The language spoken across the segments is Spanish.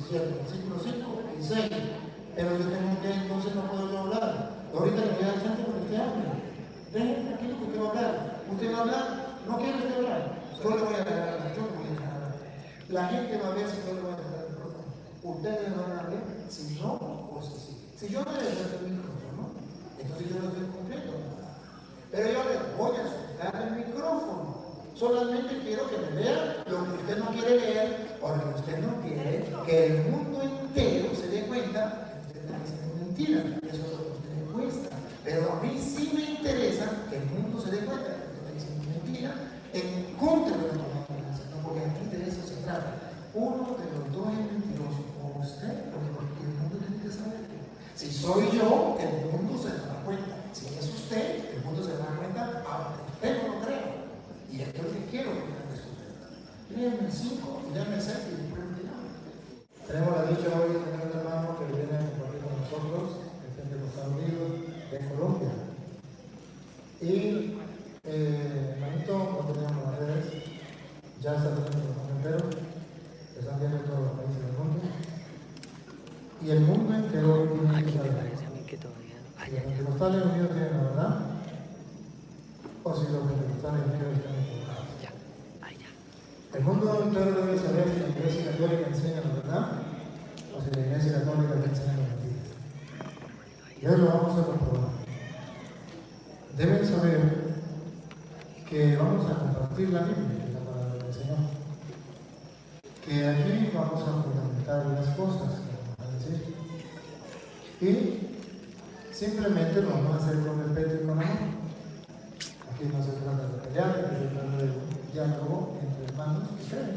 7, versículo 5 y 6. Pero yo tengo que, entonces no puedo yo hablar. Ahorita le voy a dar chance porque usted hable. Dejen tranquilo que usted va a hablar. ¿Usted va a hablar? ¿No quiere usted hablar? Yo le voy a dejar, yo le voy a dejar hablar. La gente va a ver si yo le voy a dejar el micrófono. Ustedes van a ver si no o si sí. Si yo no le dejo el micrófono, entonces yo lo estoy cumpliendo. Pero yo le voy a soltar el micrófono. Solamente quiero que me lea lo que usted no quiere leer, porque usted no quiere que el mundo entero se dé cuenta que usted está diciendo mentira. Eso es lo que a usted le cuesta. Pero a mí sí me interesa que el mundo se dé cuenta que usted está diciendo mentira en contra de la confianza, ¿no? Porque aquí de eso se trata. Uno de los dos es mentiroso, o usted, porque el mundo tiene que saber. Si soy yo, el mundo se dará cuenta. Si es usted, el mundo se dará cuenta, aunque usted no lo crea. Y esto es lo que quiero que me descubra. Léeme el 5, léeme el 6 y después me llamo. Tenemos la dicha hoy de tener un hermano que viene a compartir con nosotros, que está en los Estados Unidos, de Colombia. Y hermanito, no tenemos las redes, ya está teniendo los momenteros, que están viendo todos los países del mundo. Y el mundo entero tiene que saber. Los pentecostales unidos tienen la verdad, o si los pentecostales unidos están equivocados. El mundo entero debe saber si la Iglesia Católica enseña la verdad o si la Iglesia Católica está enseñando mentiras. Y hoy lo vamos a comprobar. Deben saber que vamos a compartir la Biblia, la palabra del Señor. Que aquí vamos a fundamentar las cosas que vamos a decir. Y simplemente lo vamos a hacer con respeto y con amor. Aquí no se trata de pelear, se trata de diálogo entre hermanos que creen.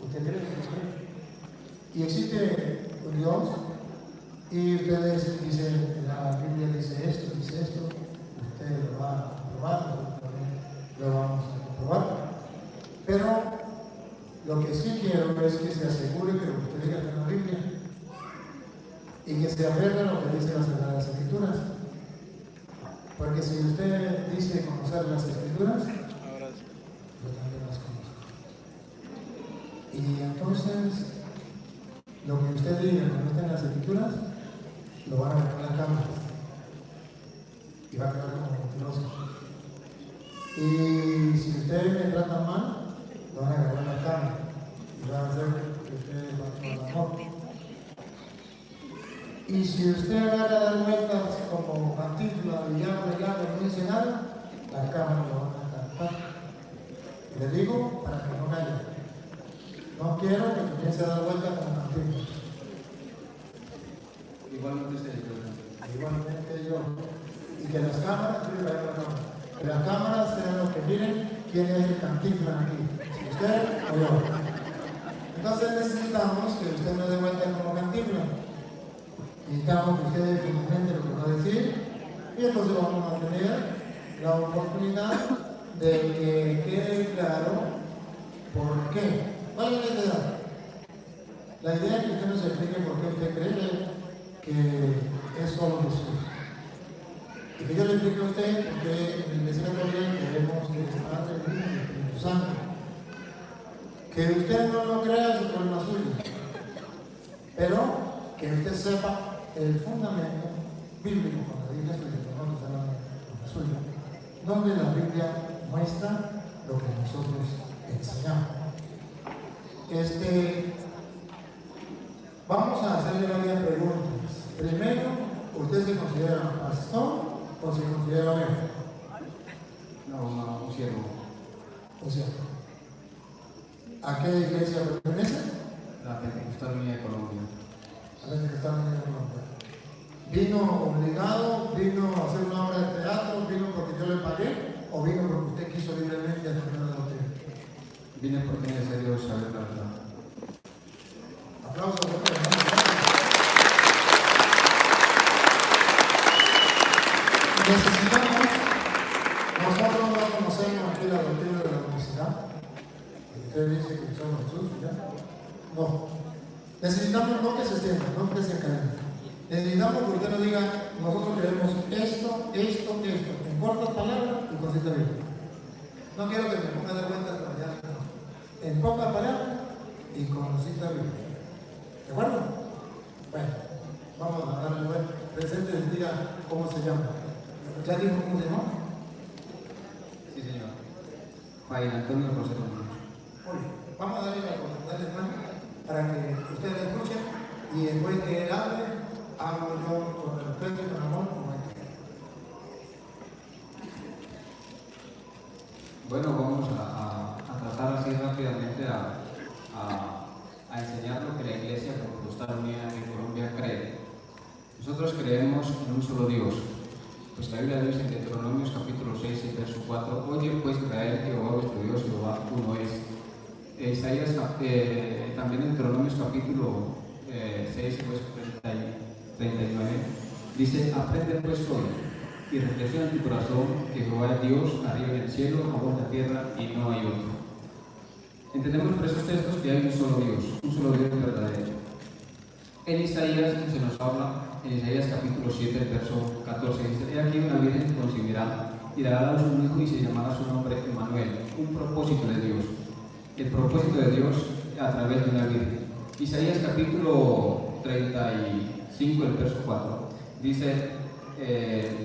Usted cree que no cree. Y existe un Dios, y ustedes dicen, la Biblia dice esto, usted lo va a comprobar, nosotros también lo vamos a comprobar. Pero lo que sí quiero es que se asegure que lo que usted diga está en la Biblia y que se aferre a lo que dicen las Sagradas Escrituras. Porque si usted dice conocer las Escrituras, yo también las conozco. Y entonces, lo que usted diga que no está en las Escrituras, lo van a ver en la cámara. Y va a quedar como mentiroso. Y si usted me trata mal, lo van a agarrar en la cámara. Y van a hacer que usted va a amor. Y si usted agarra a dar vueltas como Cantinflas y llama y no dice nada, la cámara lo van a cantar. Y le digo para que no calle. No quiero que comience a dar vueltas como Cantinflas. Igualmente yo. Y que las cámaras, que las cámaras sean los que miren quién es el Cantinflas aquí. Si usted o yo. Entonces necesitamos que usted no dé vueltas como Cantinflas. Necesitamos que ustedes finalmente lo que va a decir, y entonces vamos a tener la oportunidad de que quede claro por qué. ¿Cuál es la idea? La idea es que usted nos explique por qué usted cree que es solo Jesús. Y que yo le explique a usted por qué en la Iglesia Católica queremos que es Padre, Hijo y Espíritu Santo. Que usted no lo crea es un problema suyo. Pero que usted sepa el fundamento bíblico con la Biblia suya, que nosotros hablamos con la suya, donde la Biblia muestra lo que nosotros enseñamos. Vamos a hacerle varias preguntas. Primero, ¿usted se considera pastor o se considera oveja? No, un siervo. Un siervo. ¿A qué iglesia pertenece? La Pentecostal Unida de Colombia. A la Pentecostal Unida de Colombia. ¿Vino obligado? ¿Vino a hacer una obra de teatro? ¿Vino porque yo le pagué? ¿O vino porque usted quiso libremente defender la doctrina? Vine porque es de Dios saber la verdad. Aplausos. Necesitamos, nosotros no conocemos aquí la doctrina de la universidad. Usted dice que somos Jesús, ¿ya? No. Necesitamos no que se sienta, no que se académica. Necesitamos que usted nos diga, nosotros queremos esto, en cortas palabras y con cita bíblica. No quiero que me ponga de vuelta para allá, no. En pocas palabras y con cita bíblica. ¿De acuerdo? Bueno, vamos a darle lugar. Presente y diga cómo se llama. ¿Ya dijo cómo se llama? Sí, señor. Fray Antonio Rosero Muñoz. Muy bien. Vamos a darle mano para que ustedes escuchen y después que él hable, hablo yo con respeto y con amor como él. Bueno, vamos a tratar así rápidamente a enseñar lo que la Iglesia Pentecostal Unida en Colombia cree. Nosotros creemos en un solo Dios. Pues la Biblia dice en Deuteronomios capítulo 6 y verso 4: Oye pues Israel, Jehová vuestro Dios, Jehová uno es. Isaías también en Deuteronomios capítulo 6 verso 39 dice: Aprende pues hoy y reflexiona en tu corazón que Jehová es Dios, arriba en el cielo, abajo en la tierra, y no hay otro. Entendemos por esos textos que hay un solo Dios verdadero. En Isaías se nos habla, en Isaías capítulo 7, verso 14, dice: He aquí una virgen concebirá y dará a luz un hijo y se llamará su nombre Emmanuel, un propósito de Dios. El propósito de Dios a través de una virgen. Isaías capítulo 35, el verso 4, dice: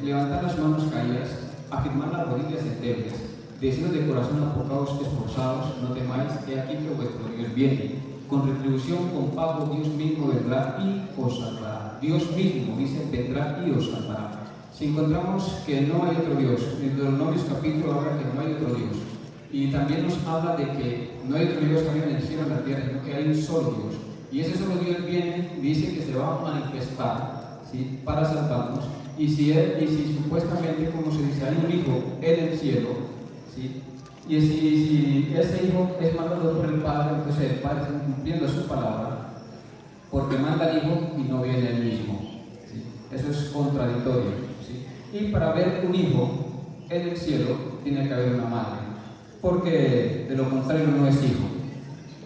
levantad las manos caídas, afirmad las rodillas endebles, deciros de corazón apocaos esforzados, no temáis, he aquí que vuestro Dios viene, con retribución, con pago, Dios mismo vendrá y os salvará. Dios mismo, dice, vendrá y os salvará. Si encontramos que no hay otro Dios, en Deuteronomios capítulo habla que no hay otro Dios, y también nos habla de que no hay otro Dios que vive en el cielo y en la tierra, sino que hay un solo Dios, y ese solo Dios viene, dice que se va a manifestar, ¿sí?, para salvarnos. Y si supuestamente, como se dice, hay un hijo en el cielo, ¿sí?, y si ese hijo es mandado por el Padre, entonces el Padre está cumpliendo su palabra, porque manda al hijo y no viene él mismo, ¿sí? Eso es contradictorio, ¿sí? Y para haber un hijo en el cielo tiene que haber una madre, porque de lo contrario no es hijo.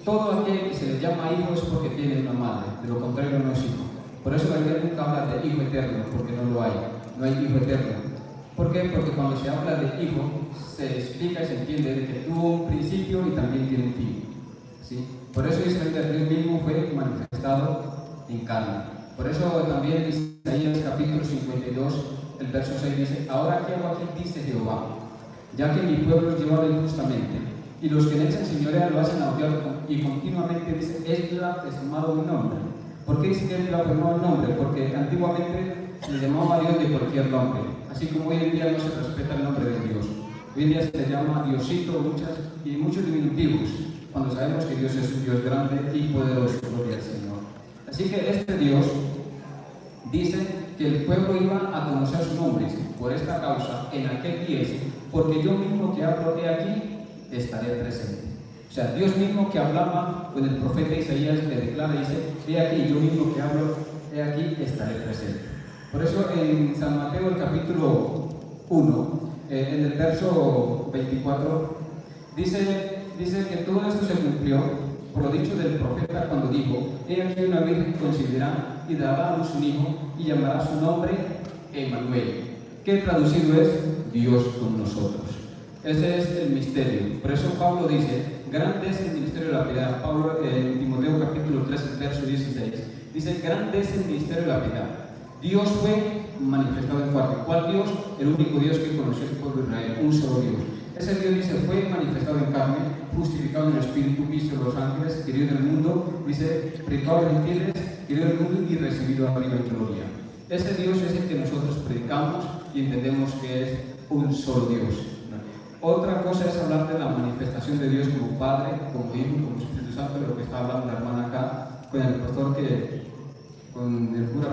Todo aquel que se le llama hijo es porque tiene una madre, de lo contrario no es hijo. Por eso la Biblia nunca habla de hijo eterno, porque no hay hijo eterno. ¿Por qué? Porque cuando se habla de hijo, se explica y se entiende de que tuvo un principio y también tiene un fin, ¿sí? Por eso dice que Dios mismo fue manifestado en carne. Por eso también Isaías capítulo 52, el verso 6 dice: Ahora que hago aquí, dice Jehová, ya que mi pueblo es llevado injustamente, y los que en él se enseñorean lo hacen odiar, y continuamente dice: es blasfemado mi nombre. ¿Por qué dice que es blasfemado el nombre? Porque antiguamente se le llamaba a Dios de cualquier nombre, así como hoy en día no se respeta el nombre de Dios. Hoy en día se le llama Diosito y muchos diminutivos, cuando sabemos que Dios es un Dios grande y poderoso, gloria al Señor. Así que este Dios dice que el pueblo iba a conocer su nombre, por esta causa, en aquel día, porque yo mismo que hablo de aquí, estaré presente. O sea, Dios mismo que hablaba con el profeta Isaías le declara y dice: he aquí, yo mismo que hablo, he aquí, estaré presente. Por eso en San Mateo, el capítulo 1, en el verso 24, dice que todo esto se cumplió por lo dicho del profeta cuando dijo: he aquí una virgen concebirá y dará a luz un hijo y llamará su nombre Emmanuel, que traducido es Dios con nosotros. Ese es el misterio. Por eso Pablo dice: grande es el ministerio de la piedad. Pablo en Timoteo capítulo 3, verso 16, dice: grande es el ministerio de la piedad. Dios fue manifestado en carne. ¿Cuál Dios? El único Dios que conoció el pueblo de Israel, un solo Dios. Ese Dios dice: fue manifestado en carne, justificado en el Espíritu, visto en los ángeles, querido en el mundo, dice, predicado a los gentiles, querido en el mundo y recibido arriba en gloria. Ese Dios es el que nosotros predicamos y entendemos que es un solo Dios. Otra cosa es hablar de la manifestación de Dios como Padre, como Hijo, como Espíritu Santo, de lo que está hablando la hermana acá, con el pastor con el cura,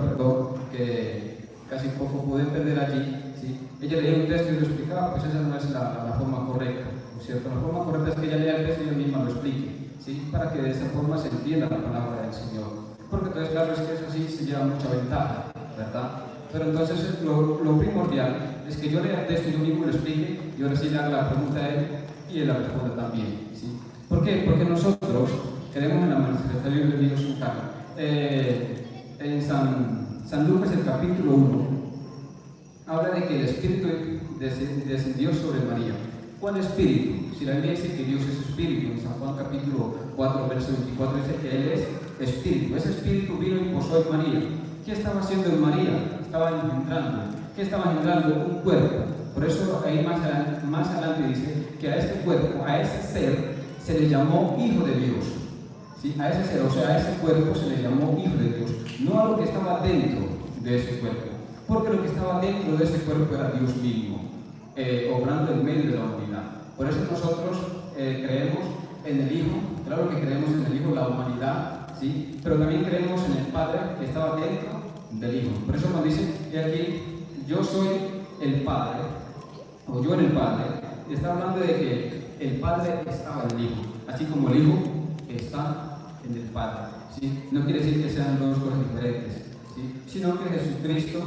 que casi poco pude entender allí, ¿sí? Ella leía un texto y lo explicaba, pues esa no es la forma correcta, ¿no es cierto? La forma correcta es que ella lea el texto y ella misma lo explique, ¿sí? Para que de esa forma se entienda la palabra del Señor. Porque entonces, claro, es que eso sí se lleva mucha ventaja, ¿verdad? Pero entonces lo primordial es que yo lea el texto y yo mismo lo explique, y ahora sí le haga la pregunta a él y él la responda también, ¿sí? ¿Por qué? Porque nosotros creemos en la manifestación de Dios en carne. En San Lucas, el capítulo 1, habla de que el Espíritu descendió sobre María. ¿Cuál Espíritu? Si la Biblia dice que Dios es Espíritu, en San Juan capítulo 4, verso 24 dice que Él es espíritu. Ese espíritu vino y posó en María. ¿Qué estaba haciendo en María? Estaba engendrando. ¿Qué estaba engendrando? Un cuerpo. Por eso ahí más adelante dice que a este cuerpo, a ese ser, se le llamó Hijo de Dios. ¿Sí? A ese ser, o sea, a ese cuerpo se le llamó Hijo de Dios. No a lo que estaba dentro de ese cuerpo. Porque lo que estaba dentro de ese cuerpo era Dios mismo, obrando en medio de la humanidad. Por eso nosotros creemos en el Hijo, claro que creemos en el Hijo, la humanidad, ¿sí? Pero también creemos en el Padre que estaba dentro del Hijo. Por eso cuando dice que aquí yo soy el Padre, o yo en el Padre, está hablando de que el Padre estaba en el Hijo, así como el Hijo está en el Padre, ¿sí? No quiere decir que sean dos cosas diferentes, ¿sí? Sino que Jesucristo,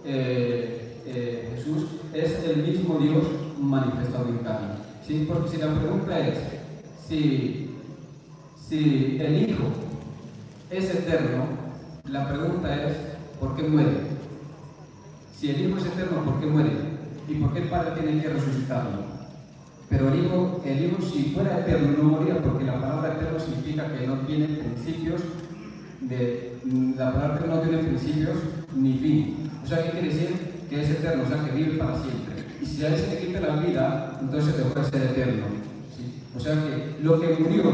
Jesús, es el mismo Dios manifestado en carne, ¿sí? Porque si la pregunta es, si el Hijo es eterno, la pregunta es, ¿por qué muere? Si el Hijo es eterno, ¿por qué muere? ¿Y por qué el Padre tiene que resucitarlo? Pero el Hijo, si fuera eterno, no moría, porque la palabra eterno significa que no tiene principios, la palabra eterno no tiene principios ni fin. O sea, ¿qué quiere decir? Que es eterno, o sea, que vive para siempre. Y si a él se le quita la vida, entonces dejó de ser eterno, ¿sí? O sea que lo que murió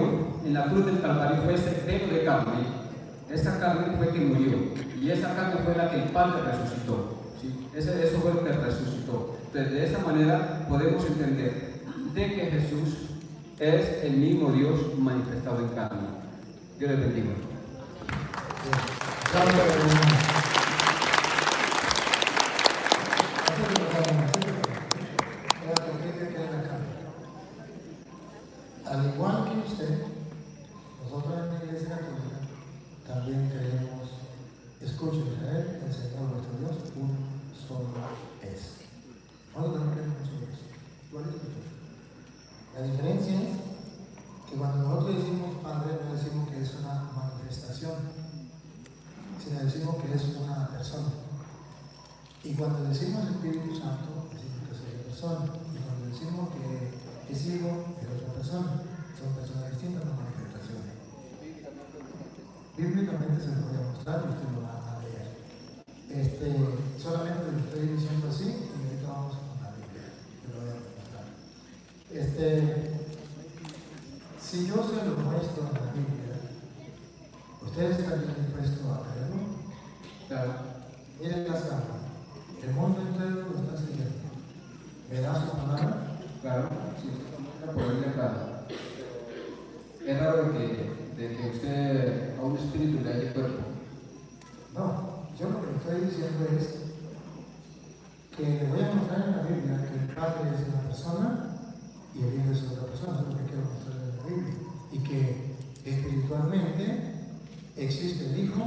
en la cruz del Calvario fue ese dedo de carne. Esa carne fue que murió. Y esa carne fue la que el Padre resucitó, ¿sí? Eso fue lo que resucitó. Entonces, de esa manera podemos entender de que Jesús es el mismo Dios manifestado en carne. Dios les bendiga. Al igual que usted, nosotros en la Iglesia Católica también creemos, escuchen Israel, el Señor nuestro Dios, un solo es. Nosotros también creemos un solo es. ¿Cuál es el? La diferencia es que cuando nosotros decimos Padre, no decimos que es una manifestación, sino decimos que es una persona. Y cuando decimos Espíritu Santo, decimos que es otra persona. Y cuando decimos que es Hijo, es otra persona. Son personas distintas, no manifestaciones. Bíblicamente se lo voy a mostrar y usted lo va a leer. Solamente lo estoy diciendo así y ahorita vamos con la Biblia. Te lo voy a mostrar. Si yo se lo muestro en la Biblia, ¿ustedes están dispuestos a creerlo? Claro. Miren las cámaras. El mundo entero lo está siguiendo. ¿Me da su palabra? Claro, sí, una ponerle claro. Es raro de que usted a un espíritu le haya cuerpo. No, yo lo que estoy diciendo es que le voy a mostrar en la Biblia que el Padre es una persona y el Hijo es otra persona, es lo que quiero mostrar en la Biblia. Y que espiritualmente existe el Hijo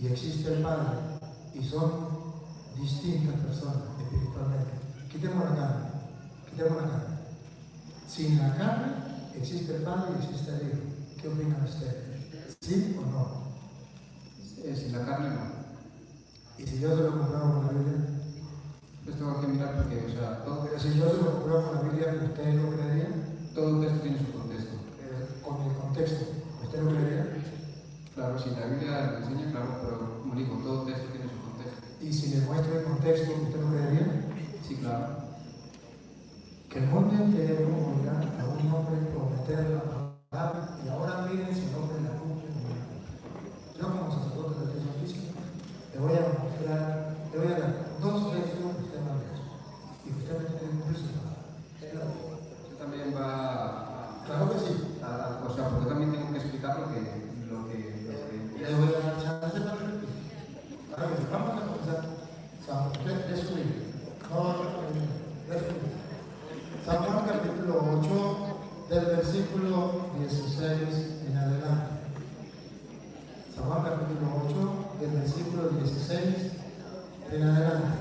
y existe el Padre, y son distintas personas espiritualmente. Quitemos la carne, quitemos la carne. Sin la carne existe el Padre y existe el Hijo. ¿Qué opinan ustedes? ¿Sí o no? Sin la carne no. ¿Y si yo se lo compraba con la Biblia? Pues tengo que mirar porque, o sea, Pero si yo se lo compraba con la Biblia, ¿usted lo creería? todo texto tiene su contexto. Con el contexto, ¿usted lo creería? Claro, si la Biblia lo enseña, claro, pero como digo, todo texto tiene su contexto. Y si le muestro el contexto, ¿usted lo creería? Sí, claro. Que el mundo entero oiga a un hombre prometer la palabra y ahora miren si el hombre la cumple o no la cumple. Yo como sacerdote de Dios Santísimo le voy a mostrar, le voy a dar dos textos que usted me ha dicho y usted me tiene que cumplir su palabra. Usted también va Claro que sí. o sea, porque también tengo que explicar lo que Le voy a dar chance para repetir. Ahora bien, vamos a comenzar. Usted es su Biblia. No, es su Biblia. San Juan capítulo 8, del versículo 16 en adelante. San Juan capítulo 8, del versículo 16 en adelante.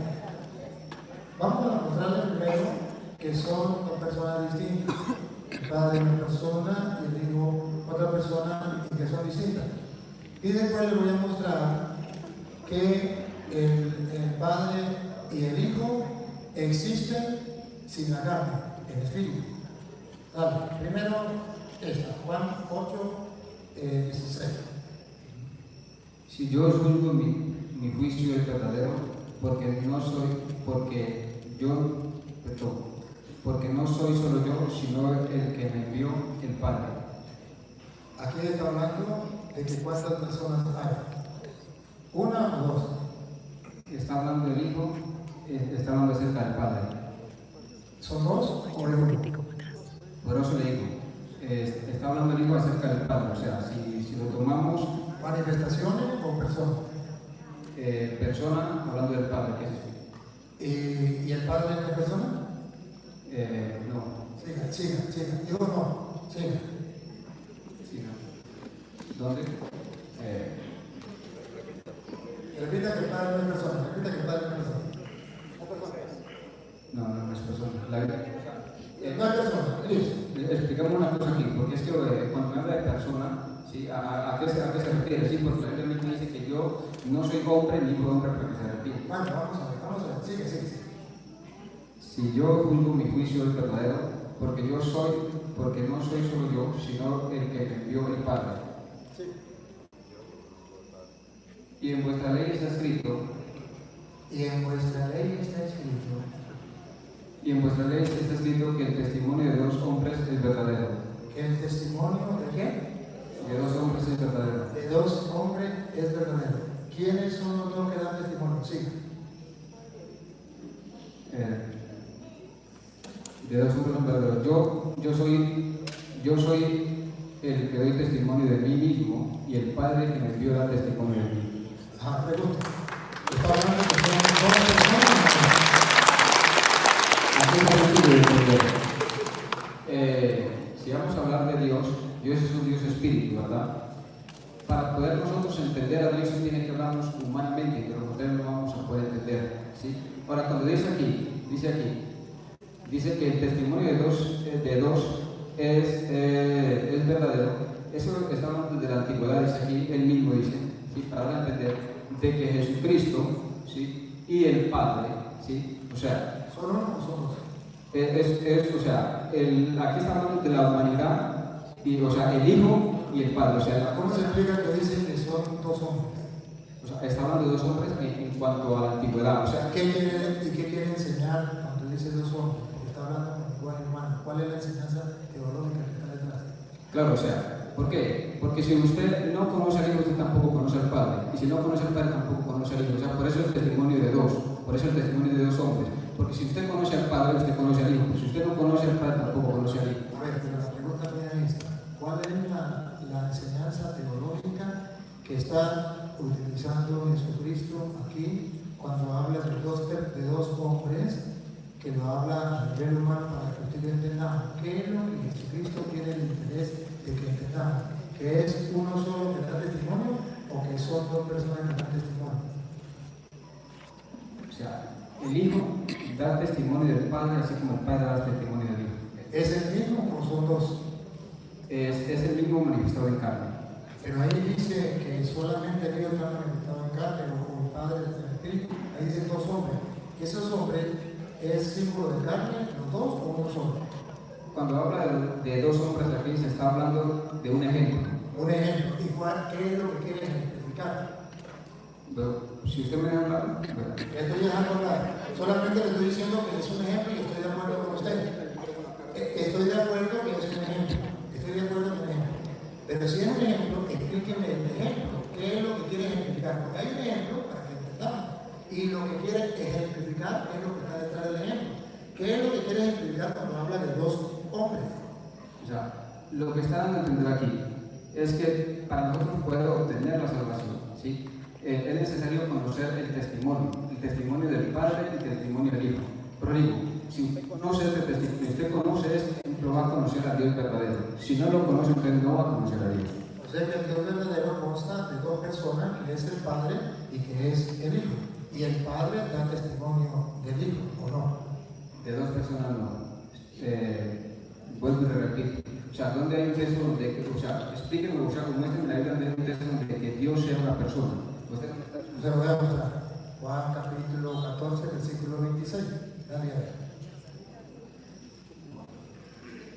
Vamos a mostrarle primero que son dos personas distintas. El Padre una persona y el Hijo otra persona y que son distintas. Y después le voy a mostrar que el Padre y el Hijo existen sin la carne, el Espíritu. Dale, primero esta, Juan 8, 16. Si yo juzgo mi juicio es verdadero, porque no soy solo yo, sino el que me envió el Padre. Aquí está hablando de que cuántas personas hay. ¿Una o dos? Está hablando del Hijo, está hablando acerca del Padre. ¿Son dos o es uno? Por eso le digo, está hablando el Hijo acerca del Padre. O sea, si lo tomamos... ¿Manifestaciones o personas? Persona hablando del Padre, ¿qué es esto? ¿Y el Padre es una persona? No. Siga. Digo no, siga. ¿Dónde? Repita que el Padre no es persona. No es persona. No es persona, listo. Explicamos una cosa aquí, porque es que cuando me habla de persona, ¿sí? ¿A qué se refiere? Sí, porque realmente dice que yo no soy hombre ni puedo hombre para que se refiere. Bueno, vamos a ver. Sigue. Si yo juzgo mi juicio es verdadero, porque no soy solo yo, sino el que me envió el Padre. Sí. Y en vuestra ley está escrito. Y en vuestra ley está escrito que el testimonio de dos hombres es verdadero. ¿Que el testimonio de qué? De dos hombres es verdadero. De dos hombres es verdadero. ¿Quiénes son los dos que dan testimonio? Sí. De dos hombres es verdadero. Yo soy el que doy testimonio de mí mismo y el Padre que me envió da testimonio de mí. Pregunta. ¿Está hablando de que son dos personas? Aquí está el poder. Si vamos a hablar de Dios es un Dios espíritu, ¿verdad? Para poder nosotros entender a Dios tiene que hablarnos humanamente, pero nosotros no vamos a poder entender, ¿sí? Ahora, cuando dice que el testimonio de dos es verdadero, eso está hablando de la antigüedad, dice aquí, él mismo dice, ¿sí? Para dar a entender de que Jesucristo, ¿sí? Y el Padre, ¿sí? O sea, ¿Son uno o son dos? Aquí está hablando de la humanidad, y, o sea, el Hijo y el Padre. O sea, ¿Cómo se explica que dice que son dos hombres? O sea, está hablando de dos hombres en cuanto a la antigüedad. O sea, ¿Qué quiere enseñar cuando dice dos hombres? Porque está hablando con lenguaje humano. ¿Cuál es la enseñanza teológica que está detrás? claro, o sea, ¿por qué? Porque si usted no conoce al Hijo, usted tampoco conoce al Padre. Y si no conoce al Padre, tampoco conoce al Hijo. O sea, por eso el testimonio de dos. Por eso el testimonio de dos hombres. Porque si usted conoce al Padre, usted conoce al Hijo. Pero si usted no conoce al Padre, tampoco conoce al Hijo. A ver, pero la pregunta mía es esta. ¿Cuál es la enseñanza teológica que está utilizando Jesucristo aquí cuando habla de dos hombres, que lo habla a nivel humano para que ustedes entendamos qué es lo que Jesucristo tiene el interés de que entendamos? ¿Que es uno solo que da testimonio o que son dos personas que dan testimonio? O sea, el Hijo da testimonio del Padre, así como el Padre da testimonio del Hijo. ¿Es el mismo o son dos? Es el mismo manifestado en carne. Pero ahí dice que solamente Dios está manifestado en carne o el Padre del Espíritu. Ahí dice dos hombres. ¿Esos hombres es símbolo de carne, los dos o uno solo? Cuando habla de dos hombres aquí, se está hablando de un ejemplo. Un ejemplo. ¿Y qué es lo que quiere ejemplificar? Pero, si usted me habla, bueno. Estoy dejando hablar. Solamente le estoy diciendo que es un ejemplo y estoy de acuerdo con usted. Estoy de acuerdo que es un ejemplo. Pero si es un ejemplo, explíqueme el ejemplo. ¿Qué es lo que quiere ejemplificar? Porque hay un ejemplo para que entendamos. Y lo que quiere ejemplificar es lo que está detrás del ejemplo. ¿Qué es lo que quiere ejemplificar cuando habla de dos hombres? O sea, lo que está dando a entender aquí es que para nosotros poder obtener la salvación, ¿sí? Es necesario conocer el testimonio del Padre y el testimonio del Hijo. Pero digo, si usted conoce este testimonio, si usted conoce esto, va a conocer a Dios verdadero. Si no lo conoce, usted no va a conocer a Dios. O sea que el Dios verdadero consta de dos personas, que es el Padre y que es el Hijo. Y el Padre da testimonio del Hijo, ¿o no? De dos personas no. Vuelvo y repito. O sea, ¿dónde hay un texto donde, o sea, explíquenme, o sea, muéstrenme la Biblia donde hay un texto donde que Dios sea una persona? Se lo voy a mostrar. Juan capítulo 14, versículo 26. Dale a ver.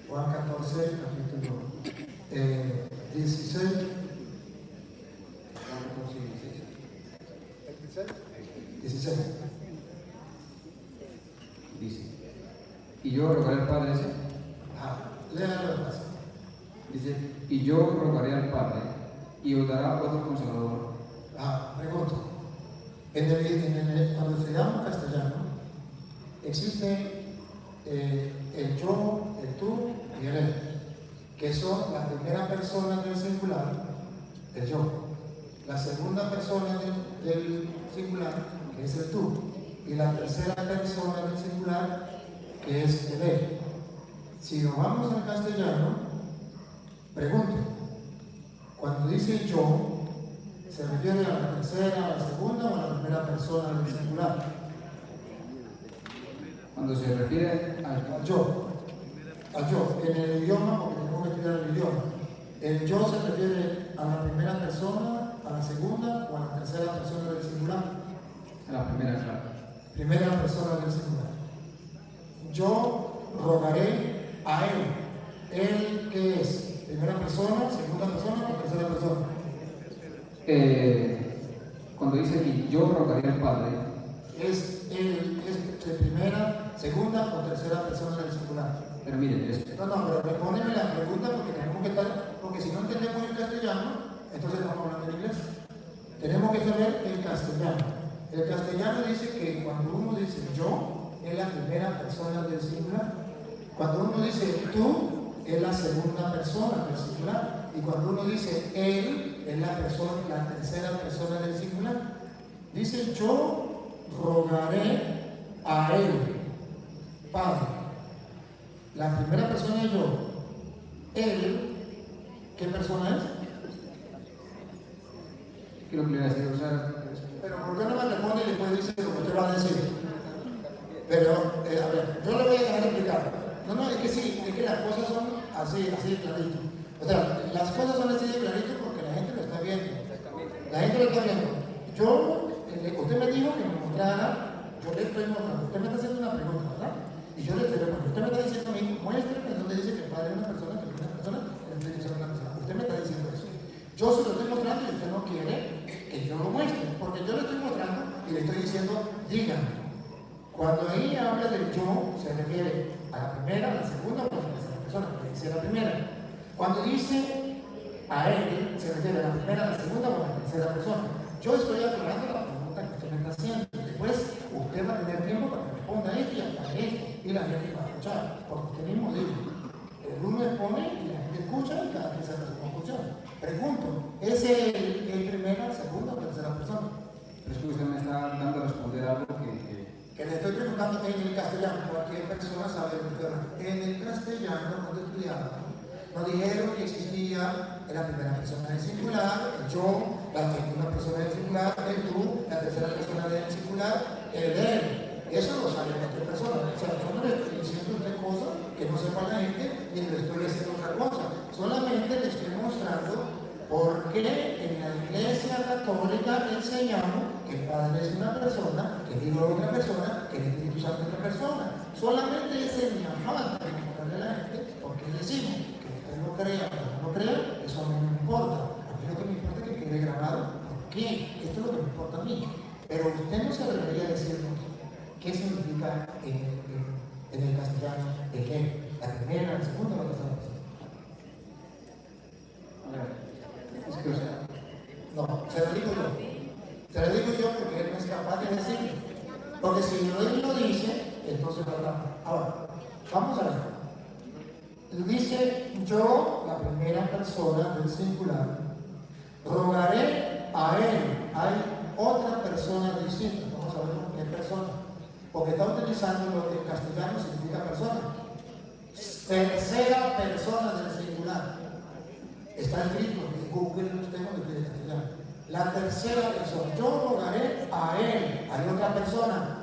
Juan 14, capítulo 16. 16. Dice, y yo rogaré al Padre ese. Léalo más. Dice, y yo rogaré al Padre y os dará otro consolador. Pregunto. Cuando se llama castellano, existe el yo, el tú y el él, que son la primera persona del singular, el yo, la segunda persona del singular, que es el tú, y la tercera persona del singular, que es el él. Si nos vamos al castellano, pregunto, cuando dice yo, ¿se refiere a la tercera, a la segunda o a la primera persona del singular? Cuando se refiere Al yo. En el idioma, porque tenemos que estudiar el idioma. El yo se refiere a la primera persona, a la segunda o a la tercera persona del singular. a la primera, claro. Primera persona del singular. Yo rogaré a él. ¿Él qué es? ¿Primera persona, segunda persona o tercera persona? Cuando dice aquí, yo rogaré al Padre, ¿Es de primera, segunda o tercera persona del singular? pero miren, No, pero respóndeme la pregunta porque tenemos que estar, porque si no entendemos el castellano, entonces estamos hablando en inglés. Tenemos que saber el castellano. El castellano dice que cuando uno dice yo, es la primera persona del singular. Cuando uno dice tú, es la segunda persona del singular. Y cuando uno dice él, es la tercera persona del singular. Dice yo rogaré a él, Padre. La primera persona es yo. Él, ¿qué persona es? ¿qué es lo que le voy a decir? O sea, Pero ¿por qué no me responde y después dice lo que usted va a decir? Pero, a ver, yo le voy a dejar explicar. No, es que sí, es que las cosas son así de clarito. O sea, las cosas son así de clarito porque la gente lo está viendo. La gente lo está viendo. Usted me dijo que me mostrara, yo le estoy mostrando. Usted me está haciendo una pregunta, ¿verdad? Y yo le estoy respondiendo. Usted me está diciendo a mí, muéstrame donde dice que el Padre es una persona, que es una persona, que el Espíritu Santo es una persona. Usted me está diciendo eso. Yo se lo estoy mostrando y usted no quiere que yo lo muestre, porque yo le estoy mostrando y le estoy diciendo, dígame. Cuando ahí habla del yo, se refiere a la primera, a la segunda o a la tercera persona, porque dice la primera. Cuando dice a él, se refiere a la primera, a la segunda o a la tercera persona. Yo estoy aclarando la pregunta que usted me está haciendo. Después, usted va a tener tiempo para que responda esto y hasta esto, y la gente va a escuchar, porque usted mismo dice, el uno expone y la gente escucha y cada quien sabe cómo funciona. Pregunto, ¿es el primera, segunda o tercera persona? pero es que usted me está dando a responder algo Que le estoy preguntando en el castellano, cualquier persona sabe lo que estoy hablando. En el castellano, cuando estudiaba, nos dijeron que existía la primera persona del singular, el yo, la segunda persona del singular, el tú, la tercera persona del singular, el él. Eso lo sabe cualquier persona. O sea, yo no le estoy diciendo usted cosas que no sepa la gente, ni le estoy diciendo otra cosa. Solamente le estoy mostrando por qué en la Iglesia Católica enseñamos que el Padre es una persona, que el Hijo es otra persona, que el Espíritu Santo es otra persona. Solamente ese es mi afán de mostrarle a la gente, porque decimos que usted lo crea o no lo crea, eso a mí no me importa. A mí lo que me importa es que quede grabado. ¿Por qué? Esto es lo que me importa a mí. Pero usted no se atrevería a decirnos qué significa en el castellano el él, la primera, la segunda o la tercera persona. a ver, es que, o sea, No, se lo digo yo. Se lo digo yo porque él no es capaz de decirlo. Porque si él lo dice, entonces no hablamos. Ahora, vamos a ver. Dice yo, la primera persona del singular, rogaré a él. Hay otra persona distinta. Vamos a ver con qué persona. Porque está utilizando lo que en castellano significa persona. Tercera persona del singular. Está escrito en Google, usted cuando escribe castellano. La tercera persona. Yo rogaré a él. Hay otra persona.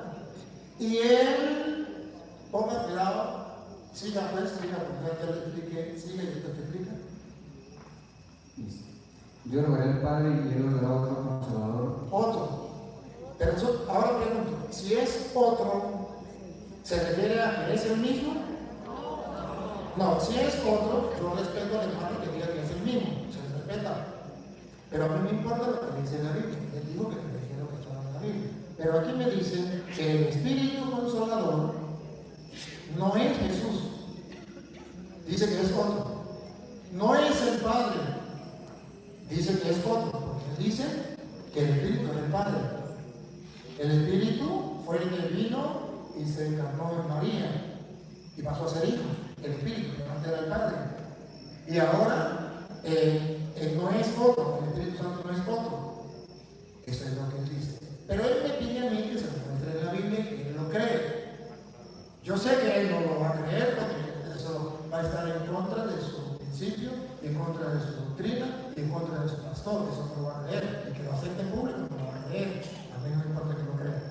Y él, ponga cuidado, siga pues, siga, porque ya le expliqué, siga y te explica. yo rogaré al Padre y él os dará otro consolador. Otro. Pero eso, ahora pregunto, si es otro, ¿se refiere a que es el mismo? No, si es otro, yo respeto al hermano que diga que es el mismo, se les respeta. Pero a mí me importa lo que dice la Biblia. Él dijo que me dijeron que estaba en la Pero aquí me dicen que el Espíritu Consolador no es Jesús. Dice que es otro. No es el Padre. Dice que es otro. Porque dice que el Espíritu es el Padre. El Espíritu fue el que vino y se encarnó en María y pasó a ser hijo. El Espíritu, que antes era el Padre. Y ahora no es otro, el Espíritu Santo no es otro. Eso es lo que él dice. Pero él me pide a mí que se lo muestre en la Biblia y que él lo cree. Yo sé que él no lo va a creer porque eso va a estar en contra de su principio, en contra de su doctrina, y en contra de su pastor. Eso no lo va a creer. Y que lo acepte en público no lo va a creer. A mí no me importa que lo crea.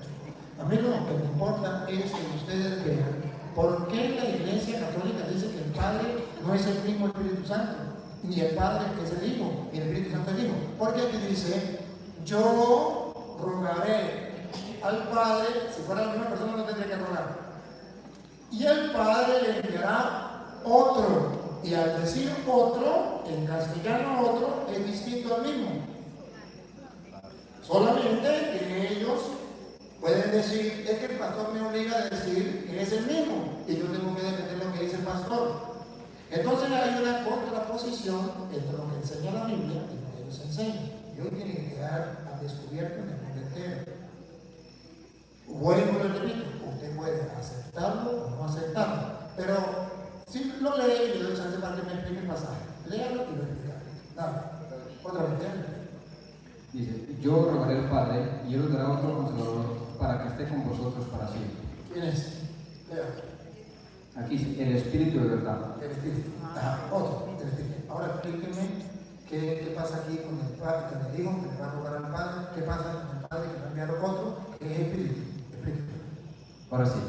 A mí lo que me importa es que ustedes crean. ¿Por qué la Iglesia Católica dice que el Padre no es el mismo Espíritu Santo? Ni el Padre es el Hijo, ni el Espíritu Santo es el Hijo. Porque aquí dice, yo rogaré al Padre, si fuera la misma persona no tendría que rogar. Y el Padre le enviará otro. Y al decir otro, en castellano otro, es distinto al mismo. Solamente que ellos pueden decir, es que el pastor me obliga a decir que es el mismo. Y yo tengo que defender lo que dice el pastor. Entonces hay una contraposición entre lo que enseña la Biblia y lo que ellos enseñan. Y hoy tiene que quedar al descubierto en el mundo entero. Vuelvo y repito, usted puede aceptarlo o no aceptarlo, pero si lo lee, yo le doy chance para que me explique el pasaje. Léalo y lo explicaré. Dale, otra vez. Dice, yo rogaré al Padre y él os dará otro consolador para que esté con vosotros para siempre. ¿Quién es? Léalo. Aquí dice, el Espíritu de verdad. El Espíritu. Otro, el Espíritu. Ahora explíqueme qué pasa aquí con el Padre, que me dijo que le va a rogar al Padre, qué pasa con el Padre que va a enviar otro, que es Espíritu. Ahora sí,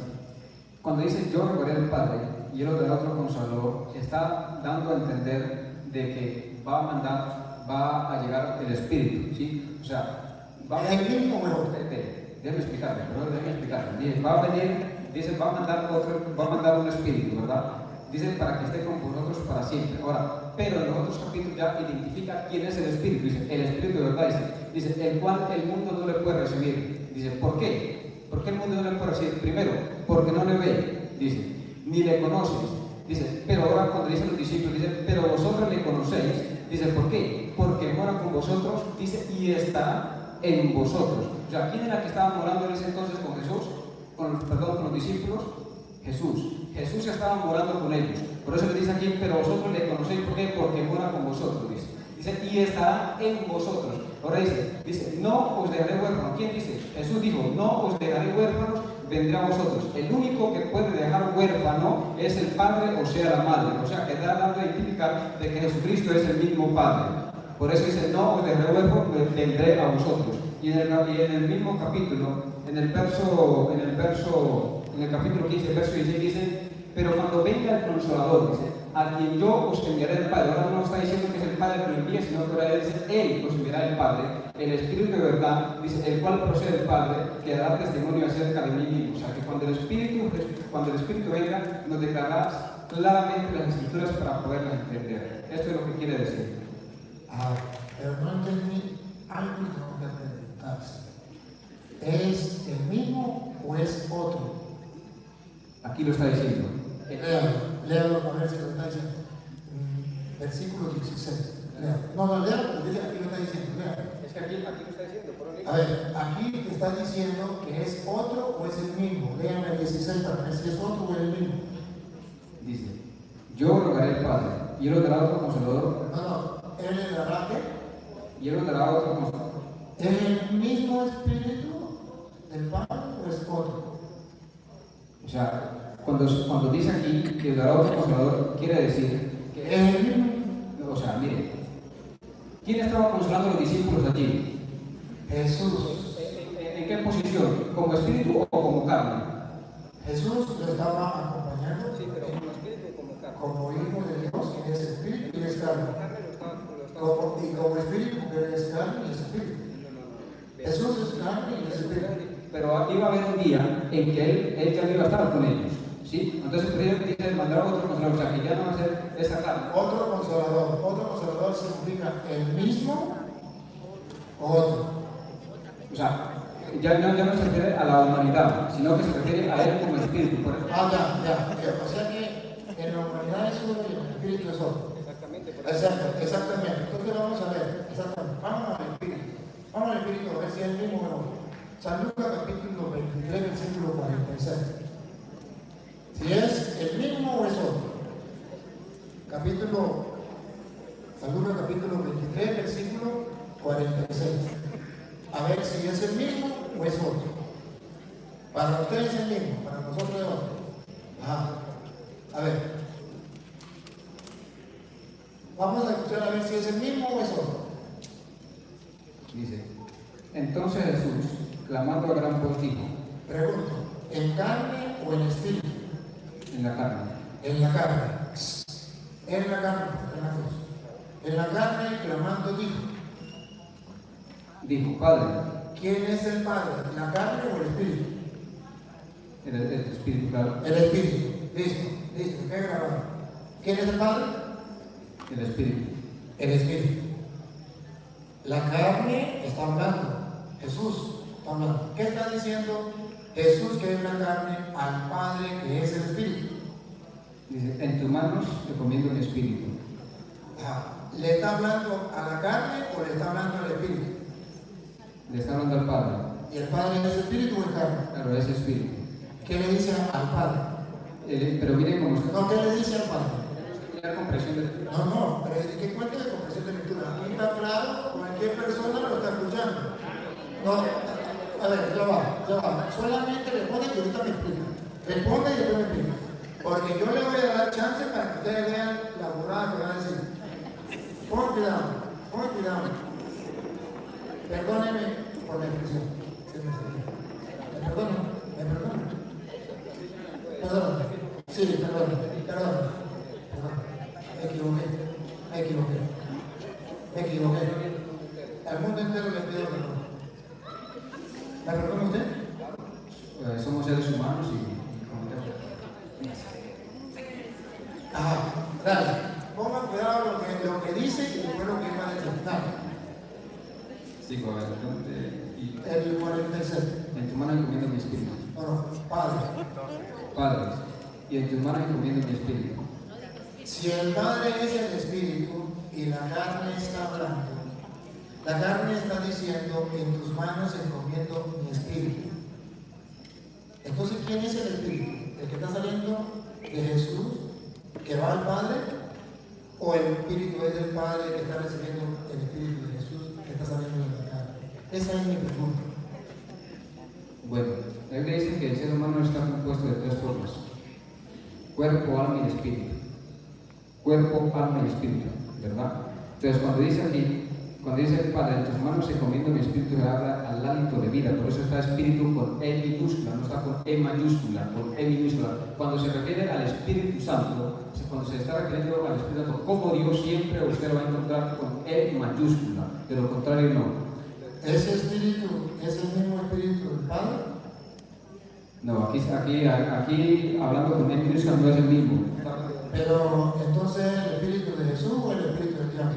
cuando dice yo rogaré al Padre y él os dará otro consolador, está dando a entender de que va a llegar el Espíritu, ¿sí? O sea, va a venir el mismo mejor. Déjame explicarme, Dice, va a venir, dice, va a mandar un Espíritu, ¿verdad? Dice para que esté con vosotros para siempre. Ahora, pero en los otros capítulos ya identifica quién es el Espíritu. Dice, el Espíritu de verdad, dice, el cual el mundo no le puede recibir. Dice, ¿por qué? ¿Por qué el mundo no le puede recibir? Primero, porque no le ve, dice, ni le conoces. Dice, pero ahora cuando dicen los discípulos, dice, pero vosotros le conocéis. Dice, ¿por qué? Porque mora con vosotros, dice, y está en vosotros. O sea, ¿quién era que estaba morando en ese entonces con Jesús? Con los discípulos. Jesús estaba morando con ellos. Por eso le dice aquí, pero vosotros le conocéis. ¿Por qué? Porque mora con vosotros, dice. Dice, y estará en vosotros. Ahora dice, no os dejaré huérfanos. ¿Quién dice? Jesús dijo, no os dejaré huérfanos, vendré a vosotros. El único que puede dejar huérfano es el Padre, o sea, la Madre. O sea, que da dando a identificar de que Jesucristo es el mismo Padre. Por eso dice, no os dejaré huérfanos, vendré a vosotros. Y en el mismo capítulo, en el capítulo 15, verso 16, dice, pero cuando venga el Consolador, dice, a quien yo os enviaré el Padre. Ahora no está diciendo que es el Padre que lo envía, sino que ahora dice, Él os enviará el Padre, el Espíritu de verdad, dice, el cual procede del Padre, que dará testimonio acerca de mí mismo. O sea, que cuando el Espíritu venga, nos declarará claramente las Escrituras para poderlas entender. Esto es lo que quiere decir. Pero no entendí algo que tengo que preguntarse. ¿Es el mismo o es otro? Aquí lo está diciendo. Léalo a ver si lo está diciendo. Versículo 16. Léalo. Léalo, dice aquí lo está diciendo. Léalo. Es que aquí lo está diciendo. A ver, aquí te está diciendo que es otro o es el mismo. Léame el 16 para ver si es otro o es el mismo. Dice, yo rogaré al Padre y él os dará otro consolador. No, él le dará ¿qué? Y él os dará otro consolador. ¿Es el mismo Espíritu del Padre o es otro? O sea, cuando dice aquí que dará otro consolador, quiere decir que es el mismo. O sea, mire, ¿quién estaba consolando a los discípulos allí? Jesús. ¿En qué posición? ¿Como espíritu o como carne? Jesús lo estaba acompañando. Sí, pero como espíritu o como carne. Como hijo de Dios, que es espíritu y es carne. Y como espíritu, que es carne y es espíritu. Jesús es carne y es espíritu. Pero iba a haber un día en que él ya no iba a estar con ellos. ¿Sí? Entonces, primero dice mandar otro consolador, o sea, que ya no va a ser esa carne. Otro consolador significa el mismo o otro. O sea, ya no se refiere a la humanidad, sino que se refiere a él como espíritu. Por eso. Ya. O sea que en la humanidad es uno y en el espíritu es otro. Exactamente. Entonces vamos a ver, exactamente. Vamos al espíritu, a ver si es el mismo o no. San Lucas capítulo 23, versículo 46. Si es el mismo o es otro. San Lucas capítulo 23, versículo 46. A ver si es el mismo o es otro. Para ustedes es el mismo, para nosotros es otro. A ver. Vamos a escuchar a ver si es el mismo o es otro. Dice, entonces Jesús, clamando a gran voz, dijo, pregunto, ¿en carne o en espíritu? En la carne. En la carne. En la carne, en la cruz. En la carne, clamando, dijo, Padre. ¿Quién es el Padre? ¿La carne o el espíritu? El espíritu, claro. El espíritu. Listo, qué grabado. ¿Quién es el Padre? El espíritu. El espíritu. La carne está hablando. Jesús está hablando. ¿Qué está diciendo Jesús, que es la carne, al Padre, que es el espíritu? Dice, en tus manos recomiendo mi espíritu. ¿Le está hablando a la carne o le está hablando al espíritu? Le está hablando al Padre. ¿Y el Padre es espíritu o es carne? Claro, es espíritu. ¿Qué le dice al Padre? Pero miren cómo está. No, ¿qué le dice al Padre? Compresión de... No, pero ¿qué cuenta de compresión de lectura? Aquí está claro, cualquier persona lo está escuchando. No, a ver, ya va. Solamente responde y ahorita me explica. Responde y después me explica. Porque yo le voy a dar chance para que ustedes vean la burrada que va a decir. Pon cuidado. Perdóneme por la expresión. ¿Me perdona? Perdón. Sí, perdón. Me equivoqué. Al mundo entero le pido perdón. ¿Me perdona usted? Somos seres humanos y dale. Ponga cuidado lo que dice y después lo que va a decir. Dale. Sí, y El 46. en tu mano encomiendo mi espíritu. Bueno, Padre. Y en tus manos encomiendo mi espíritu. Si el Padre es el espíritu y la carne está hablando, la carne está diciendo, en tus manos encomiendo mi espíritu. Entonces, ¿quién es el espíritu? ¿El que está saliendo de Jesús, que va al Padre? ¿O el espíritu es del Padre que está recibiendo el espíritu de Jesús, que está saliendo de la carne? Esa es mi pregunta. Bueno, la Biblia dice que el ser humano está compuesto de tres formas: cuerpo, alma y espíritu. Cuerpo, alma y espíritu, ¿verdad? Entonces, cuando dice el Padre, en tus manos encomiendo mi espíritu, le habla al hálito de vida. Por eso está espíritu con E minúscula, no está con E mayúscula, con E minúscula. Cuando se refiere al Espíritu Santo, cuando se está refiriendo al Espíritu Santo como Dios, siempre usted lo va a encontrar con E mayúscula. De lo contrario, no. ¿Ese espíritu es el mismo espíritu del Padre? No, aquí hablando con E minúscula no es el mismo. Pero entonces, ¿el espíritu de Jesús o el espíritu del diablo?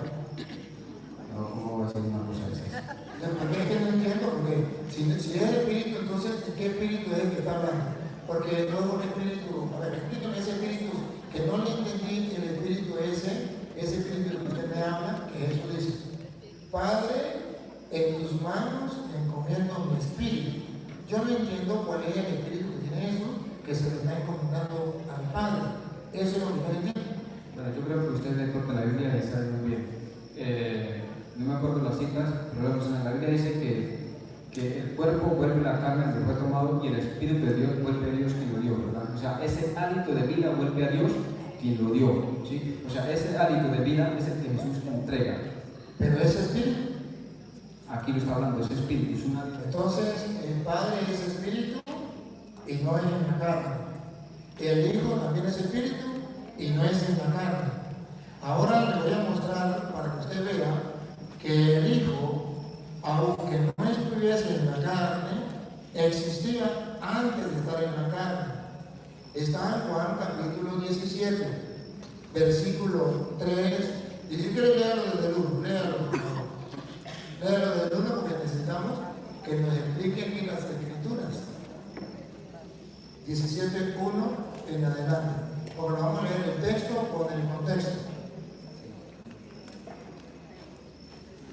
No, ¿cómo va a ser una cosa así? Es que no entiendo, porque si es el espíritu, entonces, ¿qué espíritu es el que está hablando? Porque luego el espíritu, explíqueme ese espíritu, que no le entendí, el espíritu ese espíritu que usted me habla, que Jesús dice, Padre, en tus manos encomiendo mi espíritu. Yo no entiendo cuál es el espíritu que tiene Jesús, que se le está encomendando al Padre. Eso es lo que yo entiendo. Bueno, yo creo que usted le corta la Biblia y sabe muy bien. No me acuerdo las citas, pero en la Biblia dice que el cuerpo vuelve la carne que fue tomado y el Espíritu de Dios vuelve a Dios quien lo dio, ¿verdad? O sea, ese hálito de vida vuelve a Dios quien lo dio, ¿sí? O sea, ese hálito de vida es el que Jesús entrega. Pero ese espíritu, aquí lo está hablando, ese espíritu es un hálito. Entonces, el Padre es espíritu y no es en la carne. El Hijo también es espíritu y no es en la carne. Ahora le voy a mostrar para que usted vea que el Hijo, aunque no estuviese en la carne, existía antes de estar en la carne. Está en Juan capítulo 17, versículo 3. Y si quiere leerlo desde el 1, léalo por favor. Léalo desde el 1 porque necesitamos que nos explique aquí 17:1 en adelante. Porque lo vamos a leer el texto con el contexto.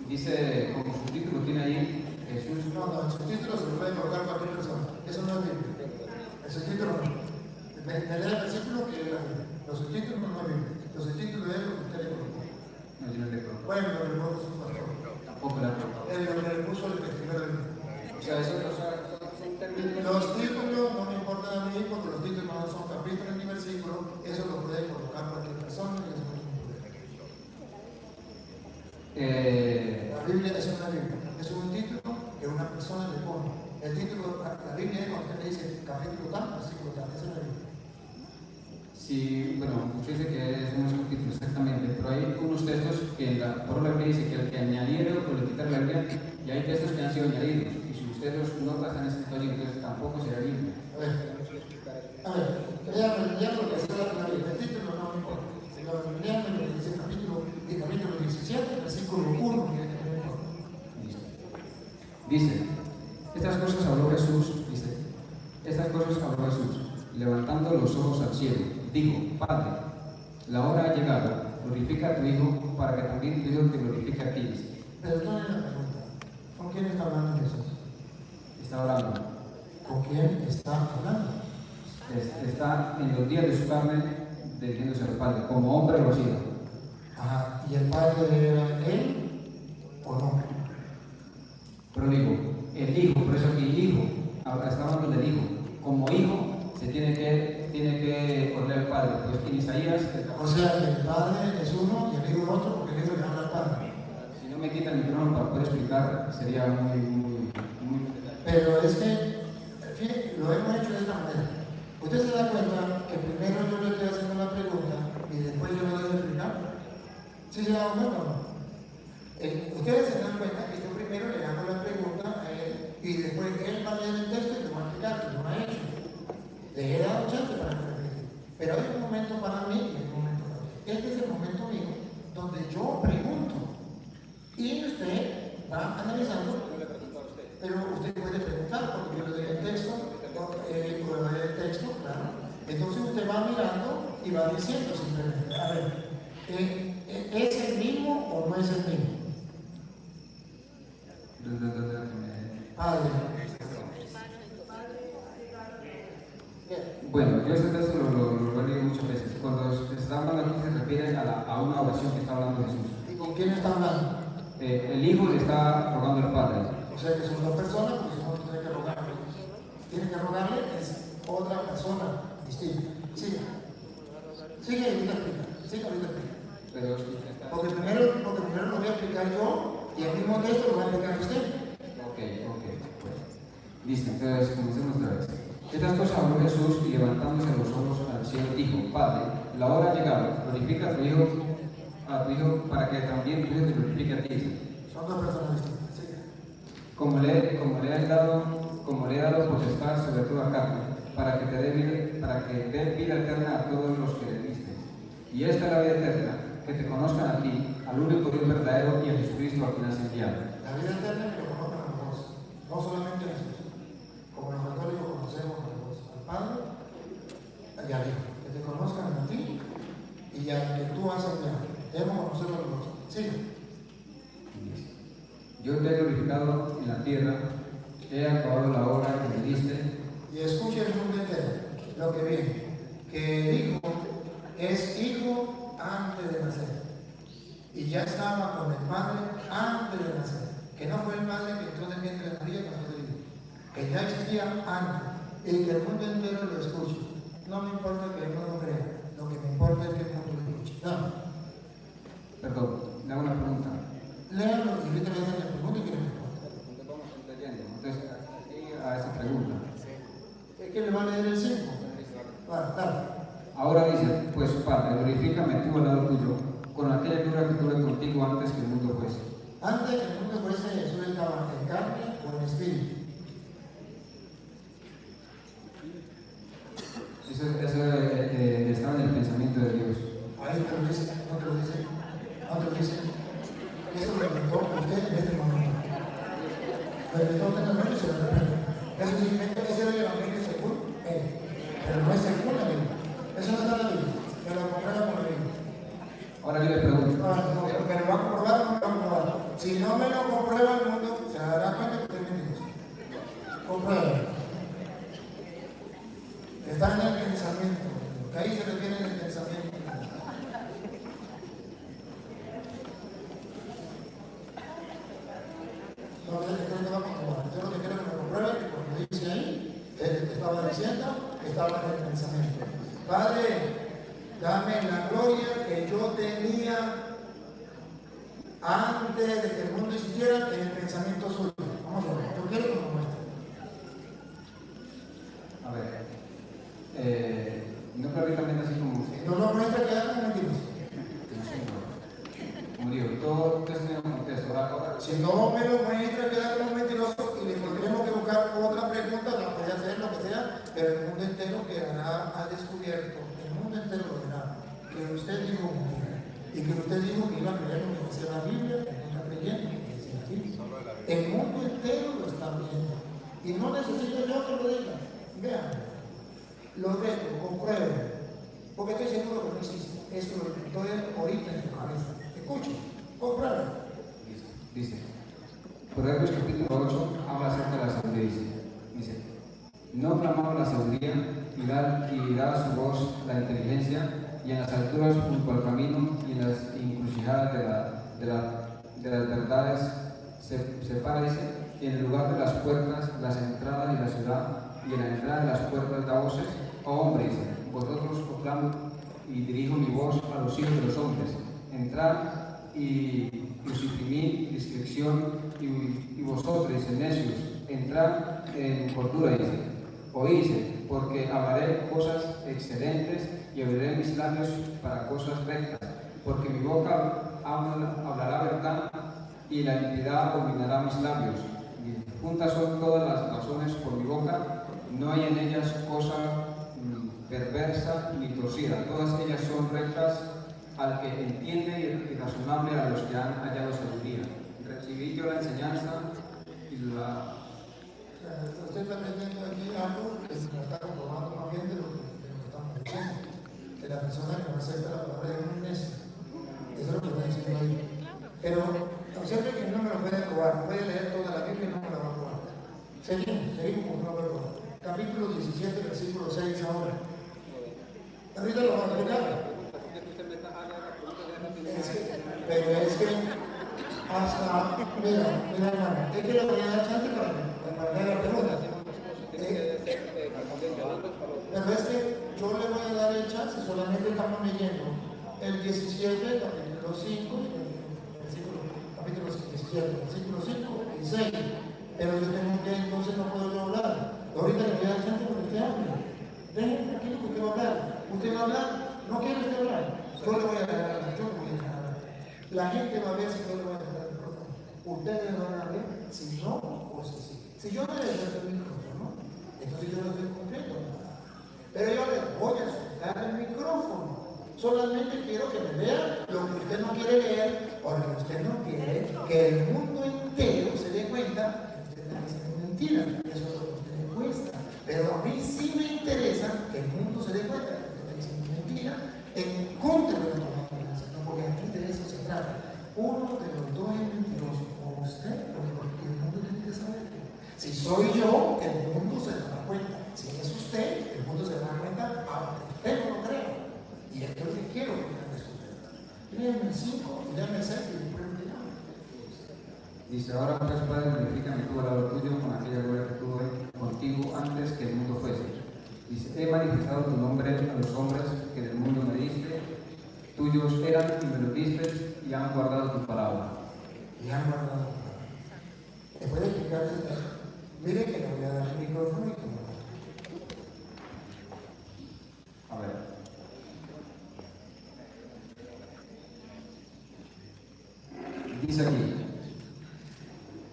Dice, como subtítulo tiene ahí Jesús. No, el subtítulo se lo puede colocar cualquier persona. Eso no es Biblia. El subtítulo no. Me lee el versículo que es la Biblia. Los subtítulos no es Biblia. Los subtítulos es lo que usted le colocó. No, yo no le coloco. Bueno, lo que colocó su pastor. Tampoco la coloco. El que le puso el testigo de Biblia. O sea, eso son términos. Los títulos no me importan a mí porque los títulos no son capítulos ni versículos. Eso lo puede colocar cualquier persona y eso no es un problema. La Biblia es una Biblia. Es un título que una persona le pone. El título, la Biblia es cuando usted le dice capítulo tal, versículo tal. Esa es la Biblia. Sí, bueno, usted dice que es un subtítulo exactamente, pero hay unos textos que por la Biblia dice que el que añadiera o le quitar la Biblia, y hay textos que han sido añadidos, y si ustedes los notas en ese historia, entonces tampoco será Biblia. A ver, ya lo que hace la Biblia, el título no me importa. Leanme lo que dice el capítulo 17, versículo 1. Dice, estas cosas habló Jesús, levantando los ojos al cielo, dijo, Padre, la hora ha llegado, glorifica a tu Hijo, para que también tu Hijo te glorifique a ti. Perdone la pregunta, ¿con quién está hablando Jesús? Está hablando. ¿Con quién está hablando? Está en los días de su carne, dirigiéndose al Padre, como hombre lo ha sido. Ajá, ¿y el Padre era él o no? Pero digo, el Hijo, por eso aquí el Hijo, está hablando del Hijo. Como Hijo, se tiene que correr al Padre. Pues en Isaías. O sea, que el Padre es uno y el Hijo es otro, porque el Hijo le habla al Padre. Si no me quitan el micrófono para poder explicar, sería muy. Pero es que, fíjate, lo hemos hecho de esta manera. Usted se da cuenta que primero yo le estoy haciendo la pregunta y después yo le doy a explicar. ¿Sí se dan cuenta o no? Ustedes se dan cuenta que yo primero le hago la pregunta a él y después él va a leer el texto y le va a explicar, que no ha hecho. Le he dado chance para repetir. Pero hay un momento para mí y un momento para usted. Este es el momento mío donde yo pregunto y usted va analizando. Pero usted puede preguntar porque yo le doy el texto, claro. Entonces usted va mirando y va diciendo simplemente, a ver, ¿es el mismo o no es el mismo? Padre. Bueno, yo este texto lo he leído muchas veces. Cuando se está hablando aquí se refiere a una oración que está hablando Jesús. ¿Y con quién está hablando? El Hijo le está rogando al Padre. O sea que son dos personas, pues si no tiene que rogarle. Tiene que rogarle, es otra persona distinta. Sigue ahorita explica. Pero porque primero lo voy a explicar yo y el mismo texto lo va a explicar usted. Ok. Pues. Listo, entonces comencemos otra vez. Estas cosas habló Jesús y levantándose los ojos al cielo dijo, Padre, la hora ha llegado, glorifica a tu Hijo para que también tu Hijo te glorifique a ti. Son dos personas distintas. Sigue. Como le he dado potestad sobre toda carne, para que dé vida eterna a todos los que le diste. Y esta es la vida eterna, que te conozcan a ti, al único Dios verdadero y a Jesucristo a quien has enviado. La vida eterna que lo conozcan a los dos, no solamente a Jesús. Como los católicos conocemos a los dos, al Padre y al Hijo. Que te conozcan a ti y al que tú has enviado. Debemos conocerlo a los dos. Sigue. Yo te he glorificado en la tierra, he acabado la obra que me diste. Y escuche el mundo entero lo que viene, que el Hijo es hijo antes de nacer. Y ya estaba con el Padre antes de nacer. Que no fue el Padre que entró en el vientre de María cuando se dijo. Que ya existía antes. Y que el mundo entero lo escuche. No me importa que el mundo lo crea. Lo que me importa es que el mundo lo escuche. No. Perdón, le hago una pregunta. Léalo y ahorita le hacen la pregunta y que le responda. Vamos entendiendo. Entonces, a esa pregunta. Es que le va a leer el 5. Dale. Ahora dice, pues Padre, glorifícame tú al lado tuyo, con aquella gloria que tuve contigo antes que el mundo fuese. Antes que el mundo fuese, Jesús estaba en carne o en espíritu. Eso estaba en el pensamiento de Dios. Ahí te lo dice, no te lo dice. Eso lo inventó usted en este momento. Lo inventó usted en el momento y se lo repite. Eso significa que ese era el evangelio según él. pero no es según la Biblia. Eso no está en la Biblia, que lo comprueba con la Biblia. Ahora yo le pregunto. No, ¿me lo va a comprobar o no me lo va a comprobar? Si no me lo comprueba el mundo, se dará cuenta que usted es mentiroso. Comprueba. Está en el pensamiento, que ahí se refiere en el pensamiento. No, yo lo que quiero que me compruebe que cuando dice ahí, estaba diciendo que estaba en el pensamiento. Padre, dame la gloria que yo tenía antes de que el mundo existiera en el pensamiento suyo. Vamos a ver, yo quiero que lo muestre. A ver, no prácticamente así como usted. No lo muestra, queda como mentiroso. Como digo, todo esto es un contexto. Ahora, Si no me lo muestra, queda como mentiroso y le tendremos que buscar otra pregunta, la puede hacer, lo que sea, pero el mundo entero quedará al descubierto. El mundo entero lo verá. Que usted dijo mentira. Y que usted dijo que iba a creer lo que decía la Biblia, que no está creyendo lo que decía la Biblia. El mundo entero lo está viendo. Y no necesito yo que lo diga. Vean, lo reto, comprueben. Porque estoy seguro que no existe. Eso lo estoy ahorita en su cabeza. Escuchen, comprueben. dice, Proverbios capítulo 8 habla acerca de la sabiduría. Dice, no clamaba la sabiduría y da a su voz la inteligencia, y en las alturas junto al camino y en las encrucijadas de las verdades se para, dice, y en el lugar de las puertas, las entradas y la ciudad, y en la entrada de las puertas da voces, oh hombres, vosotros os clamo y dirijo mi voz a los hijos de los hombres, entrad y suprimid discreción, y vosotros, necios, entrad en cordura, dice, oíse, porque hablaré cosas excelentes y abriré mis labios para cosas rectas, porque mi boca hablará verdad y la impiedad dominará mis labios. Y juntas son todas las razones por mi boca, no hay en ellas cosa perversa ni torcida, todas ellas son rectas al que entiende y razonable a los que han hallado sabiduría. Recibí yo la enseñanza y la... Usted está aprendiendo aquí algo que se está comprobando más bien de lo que estamos diciendo. Que la persona que no acepta la palabra es un necio. Eso es lo que está diciendo ahí. Pero observe que no me lo puede probar. Puede leer toda la Biblia y no me la va a probar. Seguimos con una prueba. Capítulo 17, versículo 6 ahora. Ahorita lo va a explicar. Pero es que hasta, mira hermano, es que le voy a dar chance para que la pregunta. Pero es que yo le voy a dar el chance, solamente estamos leyendo el 17, capítulo 5, capítulo 17, versículo 5 y 6. Pero yo tengo que, entonces no puedo yo hablar. Ahorita le voy a dar chance para que usted hable. Dejen tranquilo que usted va a hablar. Usted va a hablar, no quiere usted hablar. Yo le voy a dejar hablar, yo le voy a dejar hablar. La gente va a ver si yo le voy a dejar el micrófono. Ustedes van a ver si no o si sí. Si yo no le dejo el micrófono, entonces yo no estoy cumpliendo. Pero yo le voy a soltar el micrófono. Solamente quiero que me vea lo que usted no quiere leer, porque usted no quiere que el mundo entero se dé cuenta que usted está diciendo mentira. Eso es lo que a usted le cuesta. Pero a mí sí me interesa que el mundo se dé cuenta que usted está diciendo mentira en contra de la palabra, porque aquí de eso se trata. Uno de los dos es mentiroso, o usted o el mundo tiene que saber. Si soy yo, el mundo se dará cuenta. Si es usted, el mundo se dará cuenta, aunque usted no lo crea. Y esto es lo que quiero que me descubra. Léame el 5, léame el 6 y después me llamo. Dice, ahora pues Padre, glorifícame tú al lado tuyo con aquella gloria que tuve contigo antes que el mundo fuese. Dice, he manifestado tu nombre a los hombres que del mundo me diste, tuyos eran y me lo diste y han guardado tu palabra. Y han guardado tu palabra. Después de explicar esto, mire que le voy a dar el micrófono y que me lo... A ver. Dice aquí,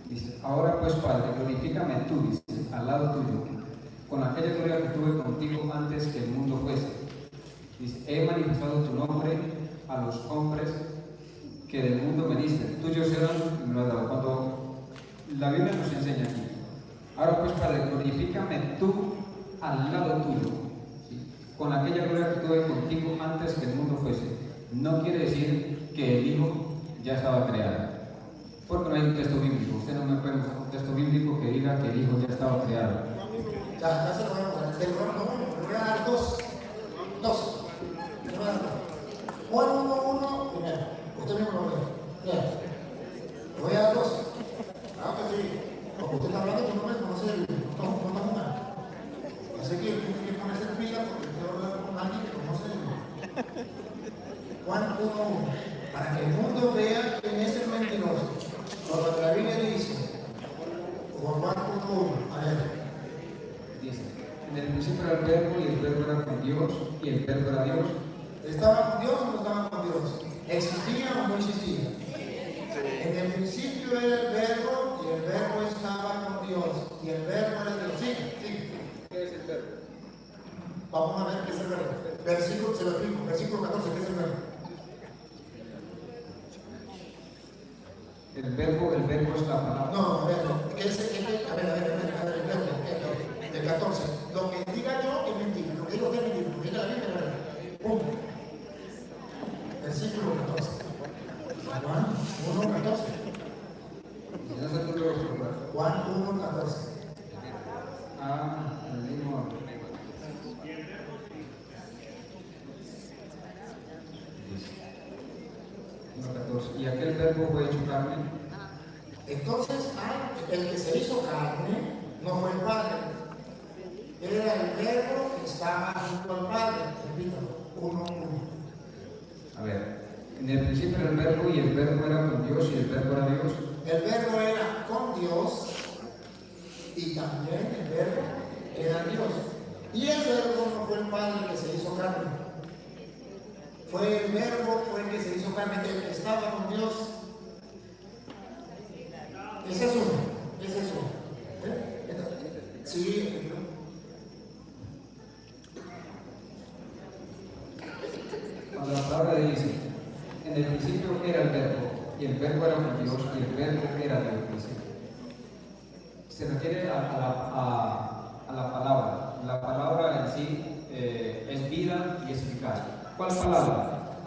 dice, ahora pues Padre, glorifícame tú, dice, al lado tuyo, con aquella gloria que tuve contigo antes que el mundo fuese. Dice, he manifestado tu nombre a los hombres que del mundo me diste, tuyos eran y me lo has dado. Cuando la Biblia nos enseña aquí, ahora pues Padre, glorifícame tú al lado tuyo. con aquella gloria que tuve contigo antes que el mundo fuese. No quiere decir que el Hijo ya estaba creado, porque no hay un texto bíblico. Usted no me puede mostrar un texto bíblico que diga que el Hijo ya estaba creado. Ya se lo voy a mostrar. Le voy a dar dos. Le voy a dar dos. Juan 1:1, primero. Usted mismo lo ve. Mira. Le voy a dar dos. Claro que sí. Porque usted está hablando que no me conoce el libro. No estamos mal. Así que tiene que ponerse en pila porque usted va a hablar con alguien que conoce el libro. Juan 1:1. Para que el mundo vea quién es el mentiroso. Cuando la Biblia dice, Juan 1:1, a ver. Dice, en el principio era el verbo y el verbo era con Dios y el verbo era Dios. ¿Estaba con Dios o no estaba con Dios? ¿Existía o no existía? En el principio era el verbo y el verbo estaba con Dios y el verbo era Dios. Sí. ¿Qué es el verbo? Vamos a ver qué es el verbo. Versículo, se lo explico. Versículo 14, ¿qué es el verbo? El verbo es la palabra. No, a ver, ¿qué es el verbo? A ver, el verbo, el 14. Lo que diga yo es mentira, lo que digo es mentira, lo que diga la Biblia es verdad. Punto. Versículo 14. Juan 1:14. Juan 1:14. El mismo. Y aquel verbo fue hecho carne. Entonces, el que se hizo carne no fue el Padre. Era el verbo que estaba junto al Padre. Repítalo. 1:1. A ver, en el principio era el verbo y el verbo era con Dios y el verbo era Dios. El verbo era con Dios y también el verbo era Dios. Y el verbo no fue el Padre que se hizo carne. Fue el verbo, fue el que se hizo carne, el que estaba con Dios. Ese es uno. Sí. Cuando la palabra dice, en el principio era el verbo, y el verbo era con Dios, y el verbo era Dios, dice, se refiere a la palabra. La palabra en sí es vida y es eficaz. ¿Cuál palabra?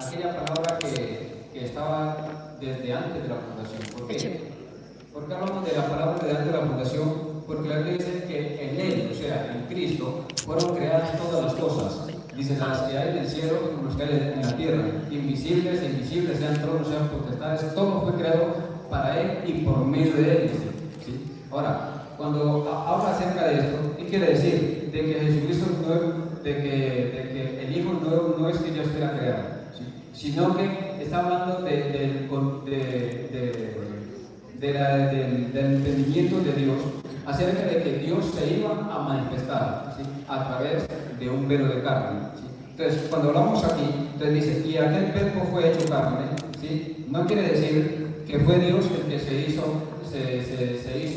Aquella palabra que estaba desde antes de la fundación. ¿Por qué? ¿Por qué hablamos de la palabra desde antes de la fundación? Porque la Biblia dice que en Él, o sea, en Cristo, fueron creadas todas las cosas. Dice, las que hay en el cielo como las que hay en la tierra, invisibles e invisibles, sean tronos, sean potestades, todo fue creado para Él y por medio de Él. ¿Sí? Ahora, cuando habla acerca de esto, ¿qué quiere decir? De que Jesucristo de que el Hijo no es que ya estuviera creado, ¿sí? Sino que está hablando del entendimiento de Dios acerca de que Dios se iba a manifestar, ¿sí? A través de un velo de carne, ¿sí? Entonces, cuando hablamos aquí, entonces dice, y aquel verbo fue hecho carne, ¿sí? No quiere decir que fue Dios el que se hizo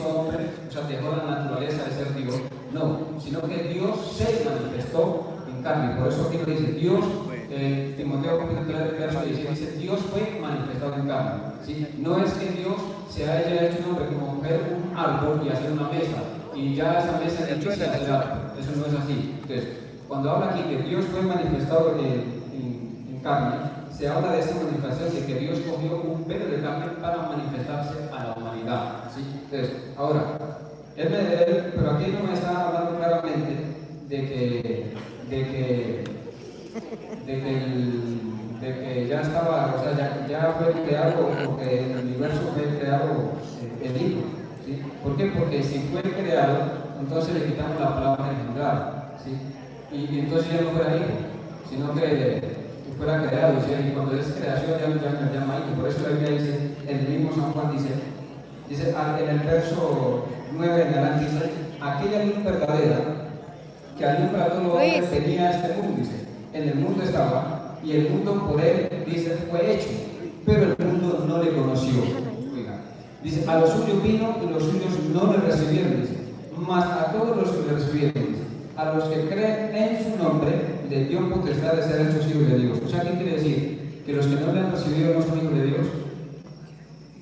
hombre, o sea, dejó la naturaleza de ser Dios, no, sino que Dios se manifestó en carne. Por eso aquí lo dice Dios, Timoteo capítulo 3, verso 16, dice Dios fue manifestado en carne, ¿sí? No es que Dios se haya hecho un hombre como coger un árbol y hacer una mesa y ya esa mesa es difícil hacer algo. Eso no es así. Entonces, cuando habla aquí que Dios fue manifestado en carne, se habla de esa manifestación de que Dios cogió un velo de carne para manifestarse a la humanidad, ¿sí? Entonces, ahora, pero aquí no me está hablando claramente de que ya estaba, o sea, ya fue creado, porque el universo fue creado el Hijo, ¿sí? ¿Por qué? Porque si fue creado, entonces le quitamos la palabra engendrar, ¿sí? Y entonces ya no fuera Hijo, sino que fuera creado, ¿sí? Y cuando es creación ya no llama Hijo. Por eso la Biblia dice, el mismo San Juan dice en el verso 9 en adelante, dice, aquella luz verdadera que alumbra a todo hombre tenía este mundo, dice, en el mundo estaba, y el mundo por él, dice, fue hecho, pero el mundo no le conoció. Oiga, dice, a los suyos vino y los suyos no le recibieron, dice, mas a todos los que le recibieron, dice, a los que creen en su nombre, le dio potestad de ser hechos hijos de Dios. O sea, ¿qué quiere decir? ¿Que los que no le han recibido no son hijos de Dios?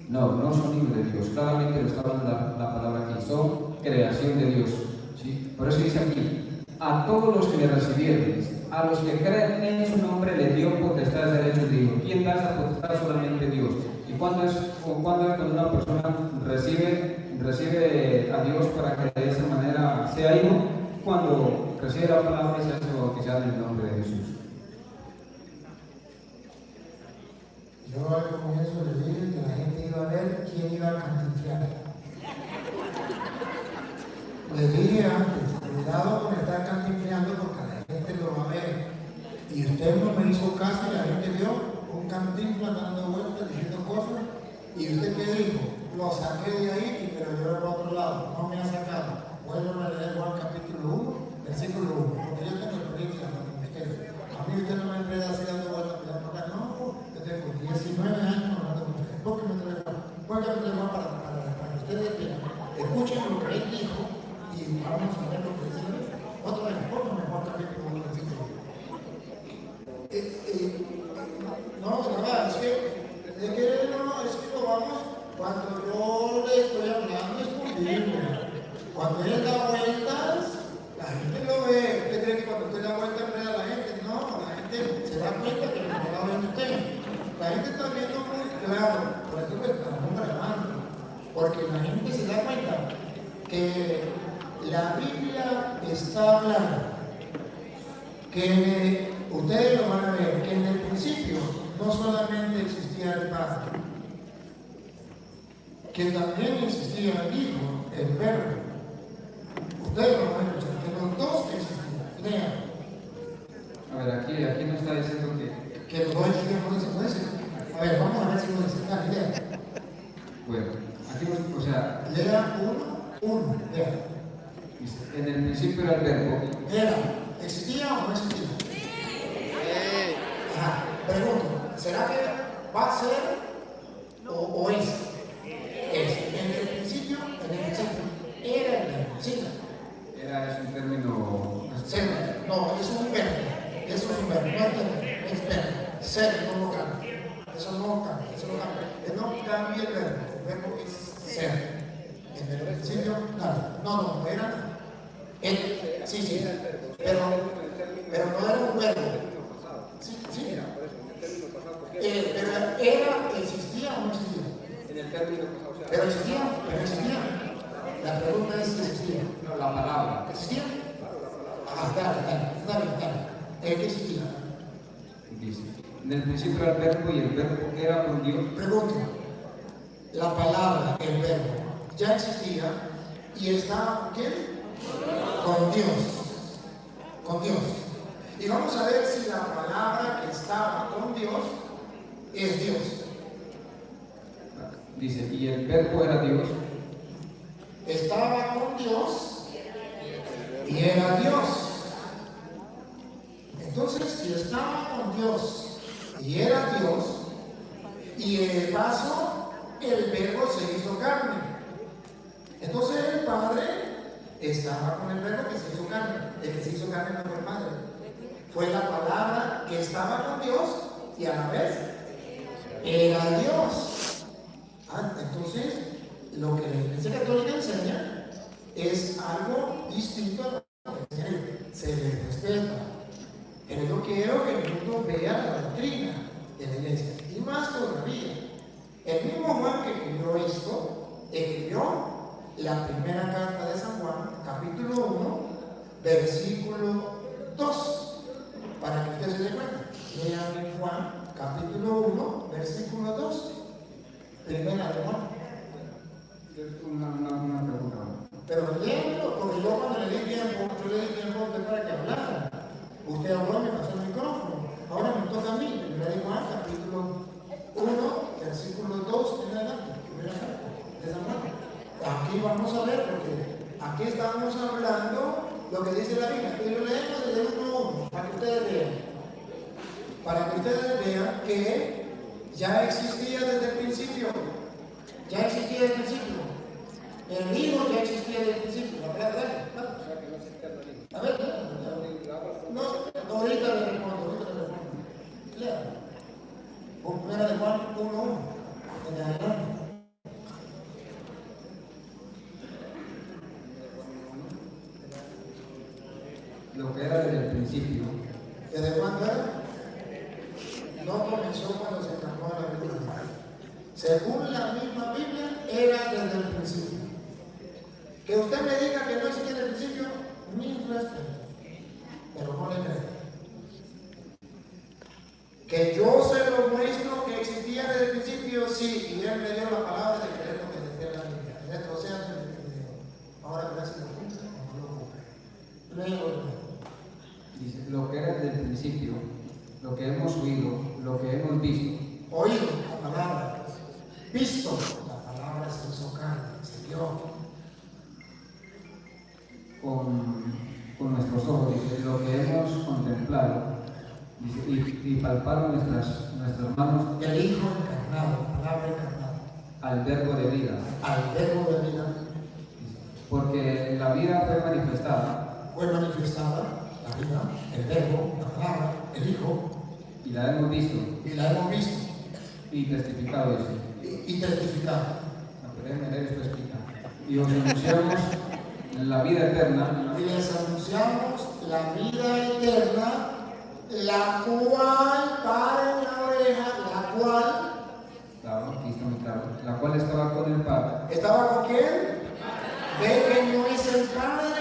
No son hijos de Dios. Claramente lo está hablando la palabra aquí. Son creación de Dios, ¿sí? Por eso dice aquí, a todos los que le recibieron, a los que creen en su nombre le dio potestad de ser hechos hijos. ¿Quién da esa potestad? Solamente Dios. ¿Y cuándo es cuando una persona recibe a Dios para que de esa manera sea hijo? Cuando recibe la palabra y se hace bautizar en el nombre de Jesús. Yo con eso le dije que la gente iba a ver quién iba a cantinflar. Le dije antes, cuidado con estar cantinfleando porque la gente lo va a ver. Y usted no me hizo caso y la gente vio un cantinfla dando vueltas, diciendo cosas. ¿Y usted qué dijo? Lo saqué de ahí y me lo llevé para otro lado. No me ha sacado. Vuelvo a leer Juan capítulo 1, versículo 1. Porque yo tengo experiencia con ustedes. A mí usted no me enreda así dando vueltas. No, yo tengo 19 años hablando con ustedes. ¿Por qué me trae Juan capítulo 1 para que ustedes escuchen lo que él dijo y vamos a ver lo que dice él? Otra vez, póngame Juan capítulo 1, versículo 1. No, de verdad, es que lo vamos, cuando yo le estoy hablando es con Biblia. Cuando él da vueltas, la gente lo ve. ¿Usted cree que cuando usted da vueltas enreda a la gente? No, la gente se da cuenta que lo está viendo usted. La gente está viendo muy claro, por eso lo estamos grabando. Porque la gente se da cuenta que la Biblia está hablando, que ustedes lo van a ver, que en el principio no solamente existía el Padre, que también existía el Hijo, el Verbo. Ustedes lo van a escuchar, que los dos existían. Lean. A ver, aquí no está diciendo que los dos existían, no dice. A ver, vamos a ver si lo dice. Dale, lean. Bueno, aquí no, o sea. Lean uno, lean. En el principio era el Verbo. ¿Existía o no existía? Ajá. Pregunto, ¿será que va a ser o es? En el principio era el verbo. ¿Sí? Es un término. No, es un verbo. Eso es un verbo, no es término, es verbo. Ser no cambia. Eso no cambia. No cambia el verbo. El verbo es ser. En el principio, nada. No era nada. Sí. Pero no era un verbo. Sí. Pero ¿existía o no existía? En el término pasado. Pero existía. La pregunta es si existía. No, la palabra. ¿Existía? Dale. ¿Qué existía? Dice, en el principio era el Verbo y el Verbo era con Dios. Pregunta. La palabra, el verbo, ya existía y estaba ¿con quién? Con Dios. Y vamos a ver si la palabra que estaba con Dios es Dios. Dice, y el Verbo era Dios. Estaba con Dios y era Dios. Entonces, si estaba con Dios y era Dios, y el paso, el Verbo se hizo carne. Entonces el Padre estaba con el Verbo que se hizo carne. El que se hizo carne no fue el Padre. Fue la palabra que estaba con Dios y a la vez era Dios. Entonces, lo que la Iglesia Católica enseña es algo distinto a lo que se le respeta. Pero yo quiero que el mundo vea la doctrina de la Iglesia. Y más todavía, el mismo Juan que escribió esto, escribió la primera carta de San Juan, capítulo 1, versículo 2. Para que usted se dé cuenta. Lean en Juan, capítulo 1, versículo 2. Primera de Juan. Una pregunta. Pero léanlo, porque yo cuando le di tiempo, yo le di tiempo a usted para que hablara. Usted habló, me pasó el micrófono. Ahora me toca a mí. Primera de Juan, capítulo 1, versículo 2 en adelante. Primera carta de San Juan. Aquí vamos a ver, porque aquí estamos hablando lo que dice la Biblia. Y lo leemos desde el 1:1, para que ustedes vean. Para que ustedes vean que ya existía desde el principio. Ya existía desde el principio. El Hijo ya existía desde el principio. A ver, no, ahorita le respondo. Lea. Primera de Juan 1:1. En adelante. lo que era desde el principio. ¿Desde cuándo era? No comenzó cuando se encarnó la Biblia. Según la misma Biblia, era desde el principio. Que usted me diga que no existía en el principio, mi respeto, pero no le creo. Que yo se lo muestro que existía desde el principio, sí, y él me dio la palabra de creer lo que decía la Biblia. O sea, ahora gracias a Dios, no lo ocurre. Luego, Dice, lo que era desde el principio, lo que hemos oído, lo que hemos visto. oído la palabra, visto la palabra, se hizo carne, se vio. Con nuestros ojos, dice, lo que hemos contemplado, dice, y palparon nuestras manos. El Hijo encarnado, palabra encarnada. Al verbo de vida. Al verbo de vida. Porque la vida fue manifestada. Fue manifestada la vida, el verbo, la palabra, el Hijo. Y la hemos visto. Y la hemos visto. Y testificado, dice. Y testificado. Déjenme leer esto, explica. Y os anunciamos la vida eterna. Y les anunciamos la vida eterna, la cual, paren la oreja, la cual. Claro, aquí está muy claro. La cual estaba con el Padre. ¿Estaba con quién? Ve que no es el Padre.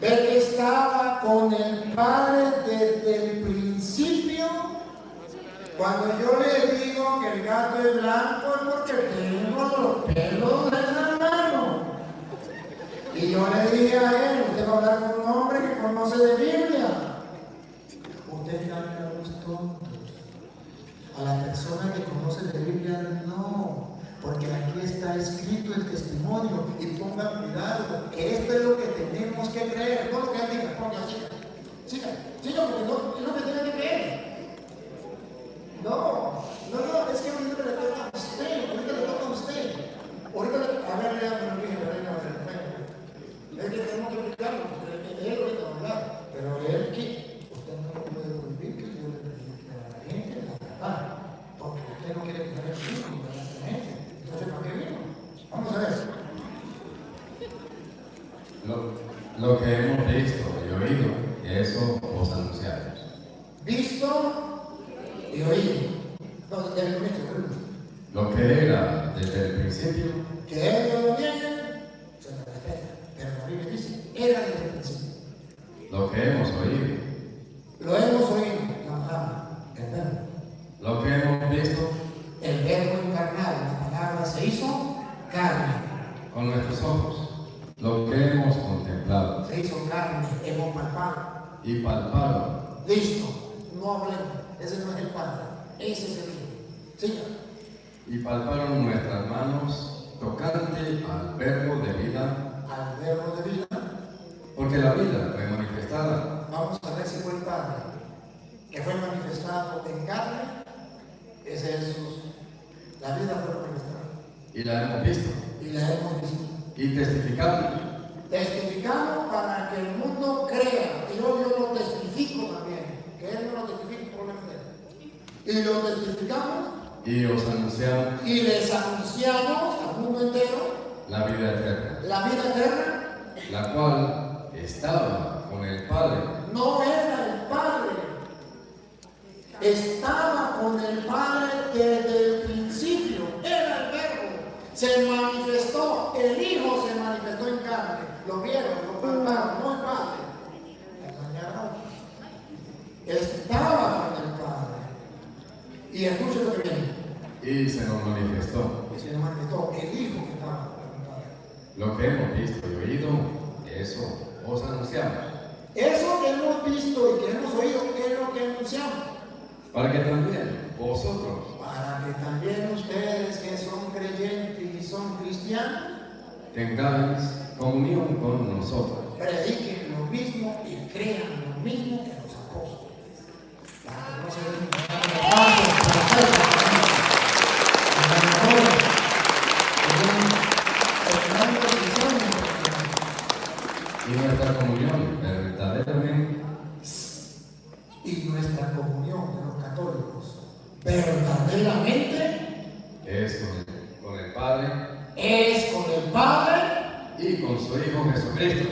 Ve que estaba con el Padre desde el principio. Cuando yo le digo que el gato es blanco es porque tengo los pelos de la mano. Y yo le dije a él, usted va a hablar con un hombre que conoce de Biblia. Usted llame a los tontos. A la persona que conoce de Biblia, no. Porque aquí está escrito el testimonio. Y pongan cuidado, que esto es lo que tenemos que creer. No lo que él diga, ponga, siga, porque no es lo que tiene que creer. No, es que ahorita le toca a usted, Ahorita, a ver, lea, es que tenemos que explicarlo, porque él ahorita va a hablar, pero él que usted no lo puede prohibir que yo le predique a la gente la verdad, porque usted no quiere tener el vínculo de la gente. Entonces, ¿para qué vino? Vamos a ver. Lo que hemos visto y oído, eso os anunciamos. Visto y oído. Entonces, ya lo Lo que era desde el principio, que él no viene, se me respeta. Pero la Biblia dice, era desde el principio. lo que hemos oído, Lo hemos oído, la palabra, el verbo. lo que hemos visto El verbo encarnado, la palabra se hizo carne. con nuestros ojos, lo que hemos contemplado Se hizo carne, hemos palpado. y palpado. Listo, no hablemos, ese no es el Padre, ese es el Hijo. Siga. Y palparon nuestras manos tocante al verbo de vida, Al verbo de vida, porque la vida fue manifestada. vamos a ver si fue el Padre, que fue manifestado en carne, ese es Jesús. La vida fue manifestada. Y la hemos visto. Y la hemos visto. Y testificamos. Testificamos para que el mundo crea. Y yo lo testifico también. Que él no lo testifique por la fe. Y lo testificamos. Y os anunciamos Y les anunciamos al mundo entero la vida eterna, la vida eterna. la cual estaba con el Padre No era el Padre. Estaba con el Padre desde el principio. Era el verbo. Se manifestó. El Hijo se manifestó en carne. Lo vieron, lo palparon, no el Padre. Engañaron. Estaba con el Padre. Y escuchen lo que viene. y se nos manifestó. Y se manifestó el Hijo que estaba con el Padre. Lo que hemos visto y oído, eso os anunciamos, Eso que hemos visto y que hemos oído es lo que anunciamos. para que también vosotros Para que también ustedes que son creyentes y son cristianos tengáis comunión con nosotros. prediquen lo mismo y crean lo mismo que los apóstoles. Para que no se den pasos perfectos. Y nuestra comunión verdaderamente Y nuestra comunión de los católicos verdaderamente es con el Padre es con el Padre y con su Hijo Jesucristo.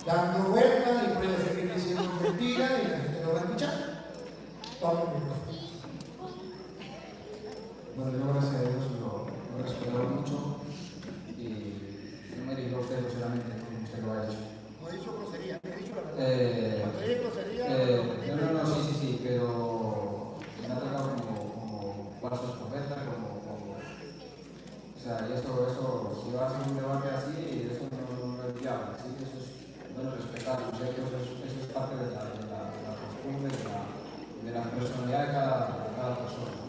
dando vueltas y puede seguir diciendo mentiras y la gente no va a escuchar. Toma el micrófono. Bueno, yo gracias a Dios lo he respetado mucho y no me dirijo a usted solamente como usted lo ha hecho. No he dicho grosería, he dicho la verdad. Cuando dije grosería, no, sí, pero me ha tratado como falsos profetas, o sea, y eso, si va a ser un debate así, eso no es viable, ¿sí? Eso es, no lo respetamos, ¿sí? Eso es parte de la costumbre, de la personalidad de cada persona.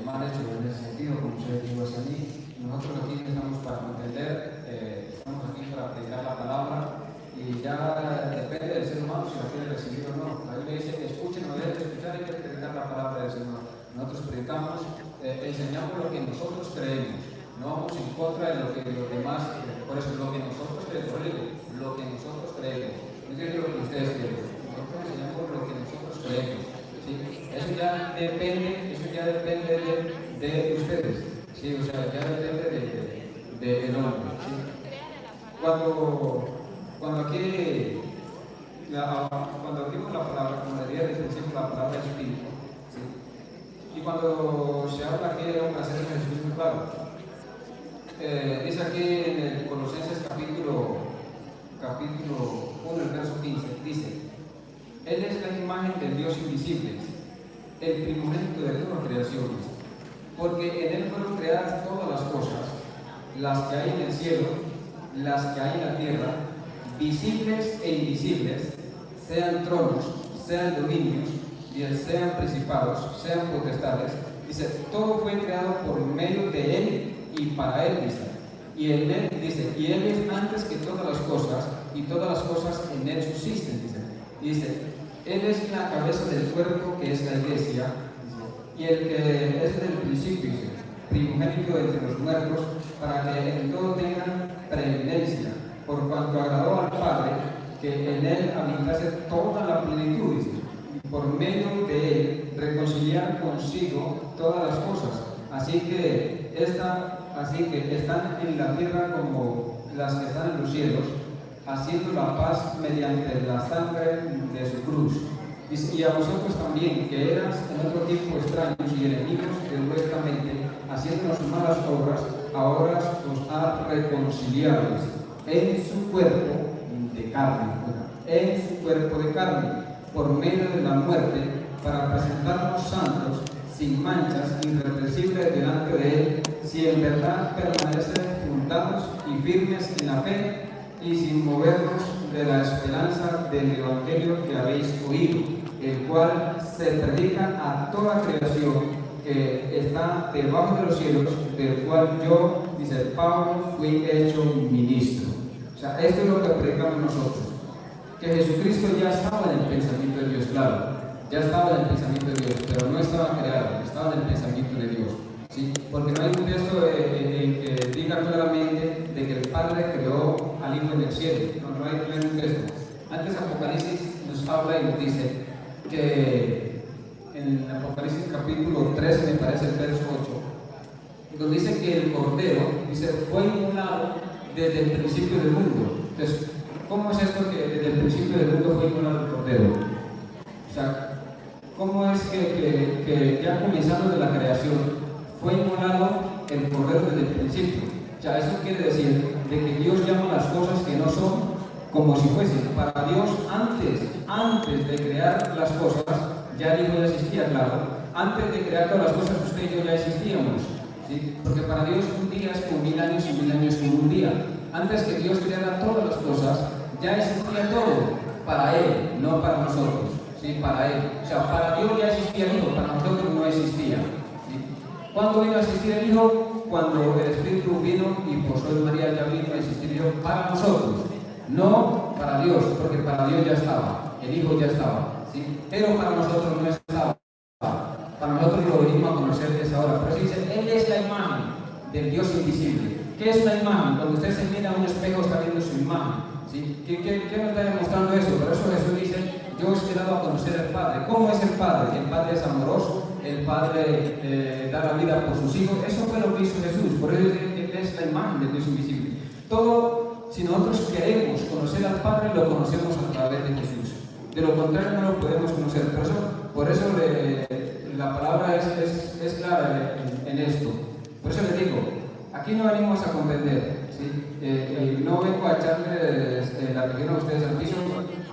Mal hecho en ese sentido, como usted dijo hacia mí. Nosotros aquí estamos para entender, estamos aquí para predicar la palabra y ya depende del ser humano si la quiere recibir o no. La Biblia dice que escuchen o deben escuchar y que predicar la palabra del Señor. Nosotros predicamos, enseñamos lo que nosotros creemos, no vamos en contra de lo que los demás, por eso lo que nosotros creemos, lo que nosotros creemos, no es lo que ustedes creen, nosotros enseñamos lo que nosotros creemos. ¿Sí? Eso ya depende de ustedes, ¿sí? O sea, ya depende del hombre. ¿Sí? Cuando abrimos la palabra, como le dije desde el principio, la palabra es espíritu, ¿sí? Y cuando se habla aquí de un placer de Jesús, muy claro, dice aquí en el Colosenses capítulo 1, el verso 15, dice: Él es la imagen del Dios invisible, el primogénito de toda creación, porque en Él fueron creadas todas las cosas, las que hay en el cielo, las que hay en la tierra, visibles e invisibles, sean tronos, sean dominios, sean principados, sean potestades. Dice, todo fue creado por medio de Él y para Él, dice. Y en Él, dice, y Él es antes que todas las cosas, y todas las cosas en Él subsisten, dice. Y dice, Él es la cabeza del cuerpo que es la iglesia, y el que es del principio, dice, primogénito entre los muertos, para que en todo tengan preeminencia, por cuanto agradó al Padre que en Él habitase toda la plenitud, dice, y por medio de Él reconciliar consigo todas las cosas, así que están en la tierra como las que están en los cielos, haciendo la paz mediante la sangre de su cruz. Y a vosotros también, que eras en otro tiempo extraños y enemigos de vuestra mente, haciendo las malas obras, ahora os ha reconciliado en su cuerpo de carne, por medio de la muerte, para presentarnos santos, sin manchas, irreprensibles delante de Él, si en verdad permanecen fundados y firmes en la fe, y sin movernos de la esperanza del Evangelio que habéis oído, el cual se predica a toda creación que está debajo de los cielos, del cual yo, dice Pablo, fui hecho ministro. O sea, esto es lo que predicamos nosotros, que Jesucristo ya estaba en el pensamiento de Dios, claro, ya estaba en el pensamiento de Dios, pero no estaba creado, estaba en el pensamiento de Dios. ¿Sí? Porque no hay un texto que diga claramente de que el Padre creó al Hijo en el cielo. No hay un texto. Antes Apocalipsis nos habla y nos dice que en Apocalipsis capítulo 13, me parece el verso 8, nos dice que el Cordero, dice, fue inmolado desde el principio del mundo. Entonces, ¿cómo es esto que desde el principio del mundo fue inmolado el Cordero? O sea, ¿cómo es que ya comenzando de la creación fue inmolado el Cordero desde el principio? O sea, eso quiere decir de que Dios llama las cosas que no son como si fuesen. Para Dios, antes de crear las cosas, ya el Hijo ya existía, claro. Antes de crear todas las cosas, usted y yo ya existíamos, ¿sí? Porque para Dios un día es como 1000 años y 1000 años como un día. Antes que Dios creara todas las cosas, ya existía todo para Él, no para nosotros, ¿sí? Para Él. O sea, para Dios ya existía el Hijo, para nosotros no existía. ¿Cuándo vino a existir el Hijo? Cuando el Espíritu vino y por sobre María ya vino a existir el Hijo para nosotros, no para Dios, porque para Dios ya estaba, el Hijo ya estaba, ¿sí? Pero para nosotros no estaba. Para nosotros lo venimos a conocer desde ahora. Pero se dice, Él es la imagen del Dios invisible. ¿Qué es la imagen? Cuando usted se mira a un espejo está viendo su imagen, ¿sí? ¿Qué nos está demostrando eso? Por eso Jesús dice, yo os he dado a conocer al Padre. ¿Cómo es el Padre? El Padre es amoroso, el Padre da la vida por sus hijos. Eso fue lo que hizo Jesús, por eso Él es la imagen del Dios invisible. Todo si nosotros queremos conocer al Padre, lo conocemos a través de Jesús. De lo contrario no lo podemos conocer. Por eso la palabra es clara en esto. Por eso les digo, aquí no venimos a comprender, ¿sí? No vengo a echarle la religión a ustedes al piso.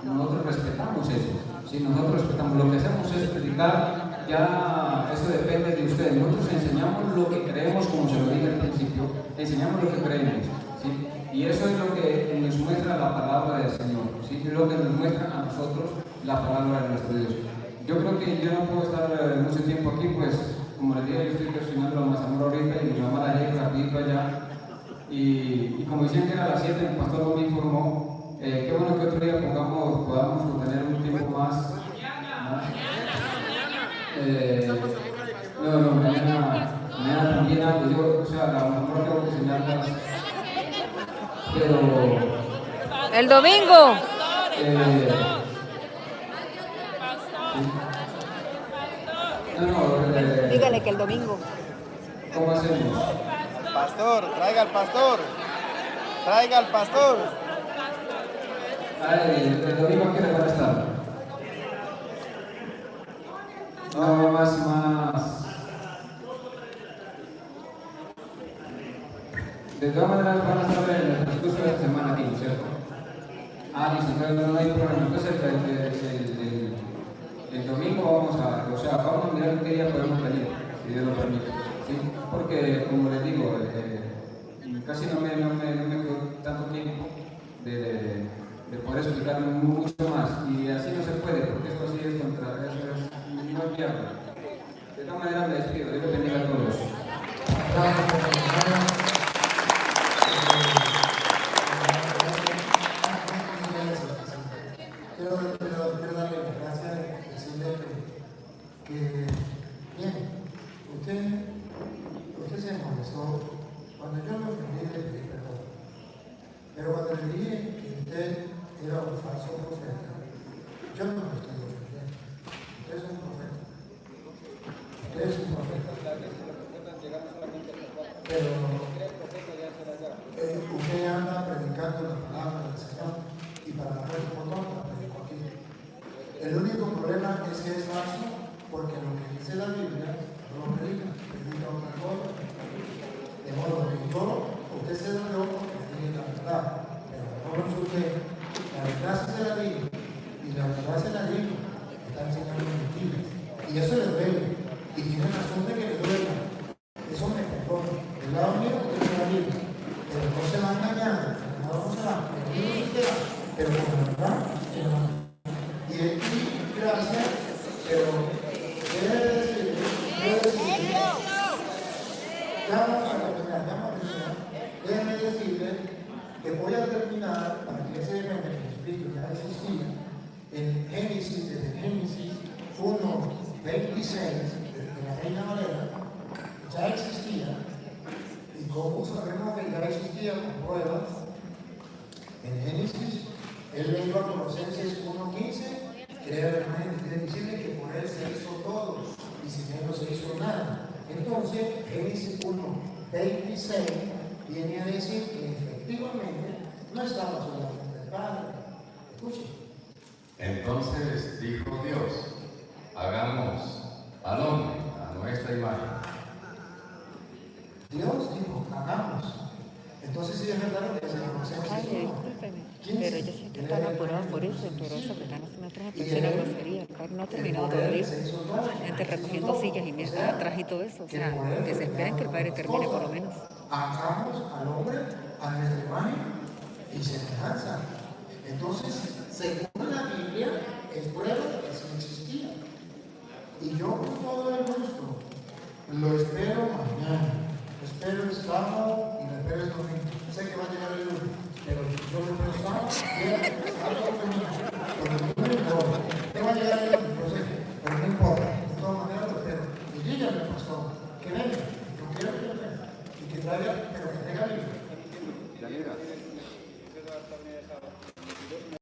Nosotros respetamos eso, ¿sí? Nosotros respetamos. Lo que hacemos es predicar, ya eso depende de ustedes. Nosotros enseñamos lo que creemos, como se lo dije al principio, enseñamos lo que creemos, ¿sí? Y eso es lo que nos muestra la palabra del Señor, ¿sí? Es lo que nos muestra a nosotros la palabra de nuestro Dios. Yo creo que yo no puedo estar mucho tiempo aquí, pues como les dije, yo estoy presionando a Mazamora ahorita y mi mamá la lleva rapidito allá. Y como decían que era a las 7, el pastor no me informó. Qué bueno que otro día podamos tener un tiempo más. Mañana también algo. Yo, o sea, a lo mejor tengo que enseñarlas. Pero. El domingo. Dígale que el domingo. ¿Cómo hacemos? Pastor, traiga al pastor. Traiga al pastor. El domingo, ¿qué le van a estar? No, más. De todas maneras van a estar en el transcurso de esta semana aquí, ¿cierto? Dice, entonces no hay problema. Entonces el domingo vamos a mirar qué día podemos venir, si Dios lo permite, ¿sí? Porque, como les digo, casi no me quedó tanto tiempo de poder explicar mucho más, y así no se puede, porque esto así es contra eso, es no es viable. De todas maneras me despido, Dios les bendiga a todos. Quiero darle las gracias, decirle que bien, usted se molestó cuando yo me ofendí, le pedí perdón. Pero cuando le dije que usted era un falso profeta, yo no me estoy ofendiendo. Usted es un profeta. Usted es un profeta. Pero usted anda predicando la palabra del Señor y para la vez por no la predico aquí. El único problema es que es falso porque lo que dice la Biblia no lo predica otra cosa. De modo que usted se dolió porque tiene la verdad, pero no usted, la verdad se la dijo y la verdad se la dijo, está enseñando mentiras y eso le duele y tiene razón de que le duele. Eso me perdona. El lado mío usted se la dijo, pero no se va a engañar, no se va, pero con la verdad se va. Y gracias, pero quiere decir, ya vamos a terminar, déjenme decirle que voy a terminar para que ese evento de Jesucristo ya existía en Génesis, desde Génesis 1:26, desde la Reina Valera, ya existía. Y como sabemos que ya existía con pruebas, en Génesis, él le iba a Colosenses 1:15, crea el hermano y quiere decirle que por él se hizo todo y sin él no se hizo nada. Entonces, Génesis 1:26 viene a decir que efectivamente no estaba solamente el Padre. Escuchen. Entonces dijo Dios, hagamos al hombre a nuestra imagen. Dios dijo, hagamos. Entonces sí es verdad que se conocemos. Discúlpeme, pero yo siempre estaba apurado por eso, pero eso que están haciendo atrás es una grosería. El carro no ha terminado todavía. Gente recogiendo sillas y mesas atrás y todo eso. O sea, que se esperen que el padre termine por lo menos. Hagamos al hombre a nuestra imagen y semejanza. Entonces, según la Biblia, es prueba de que sí existía. Y yo con todo el gusto lo espero mañana. Espero el sábado y lo espero el domingo. Sé que va a llegar el lunes, pero yo lo espero sábado.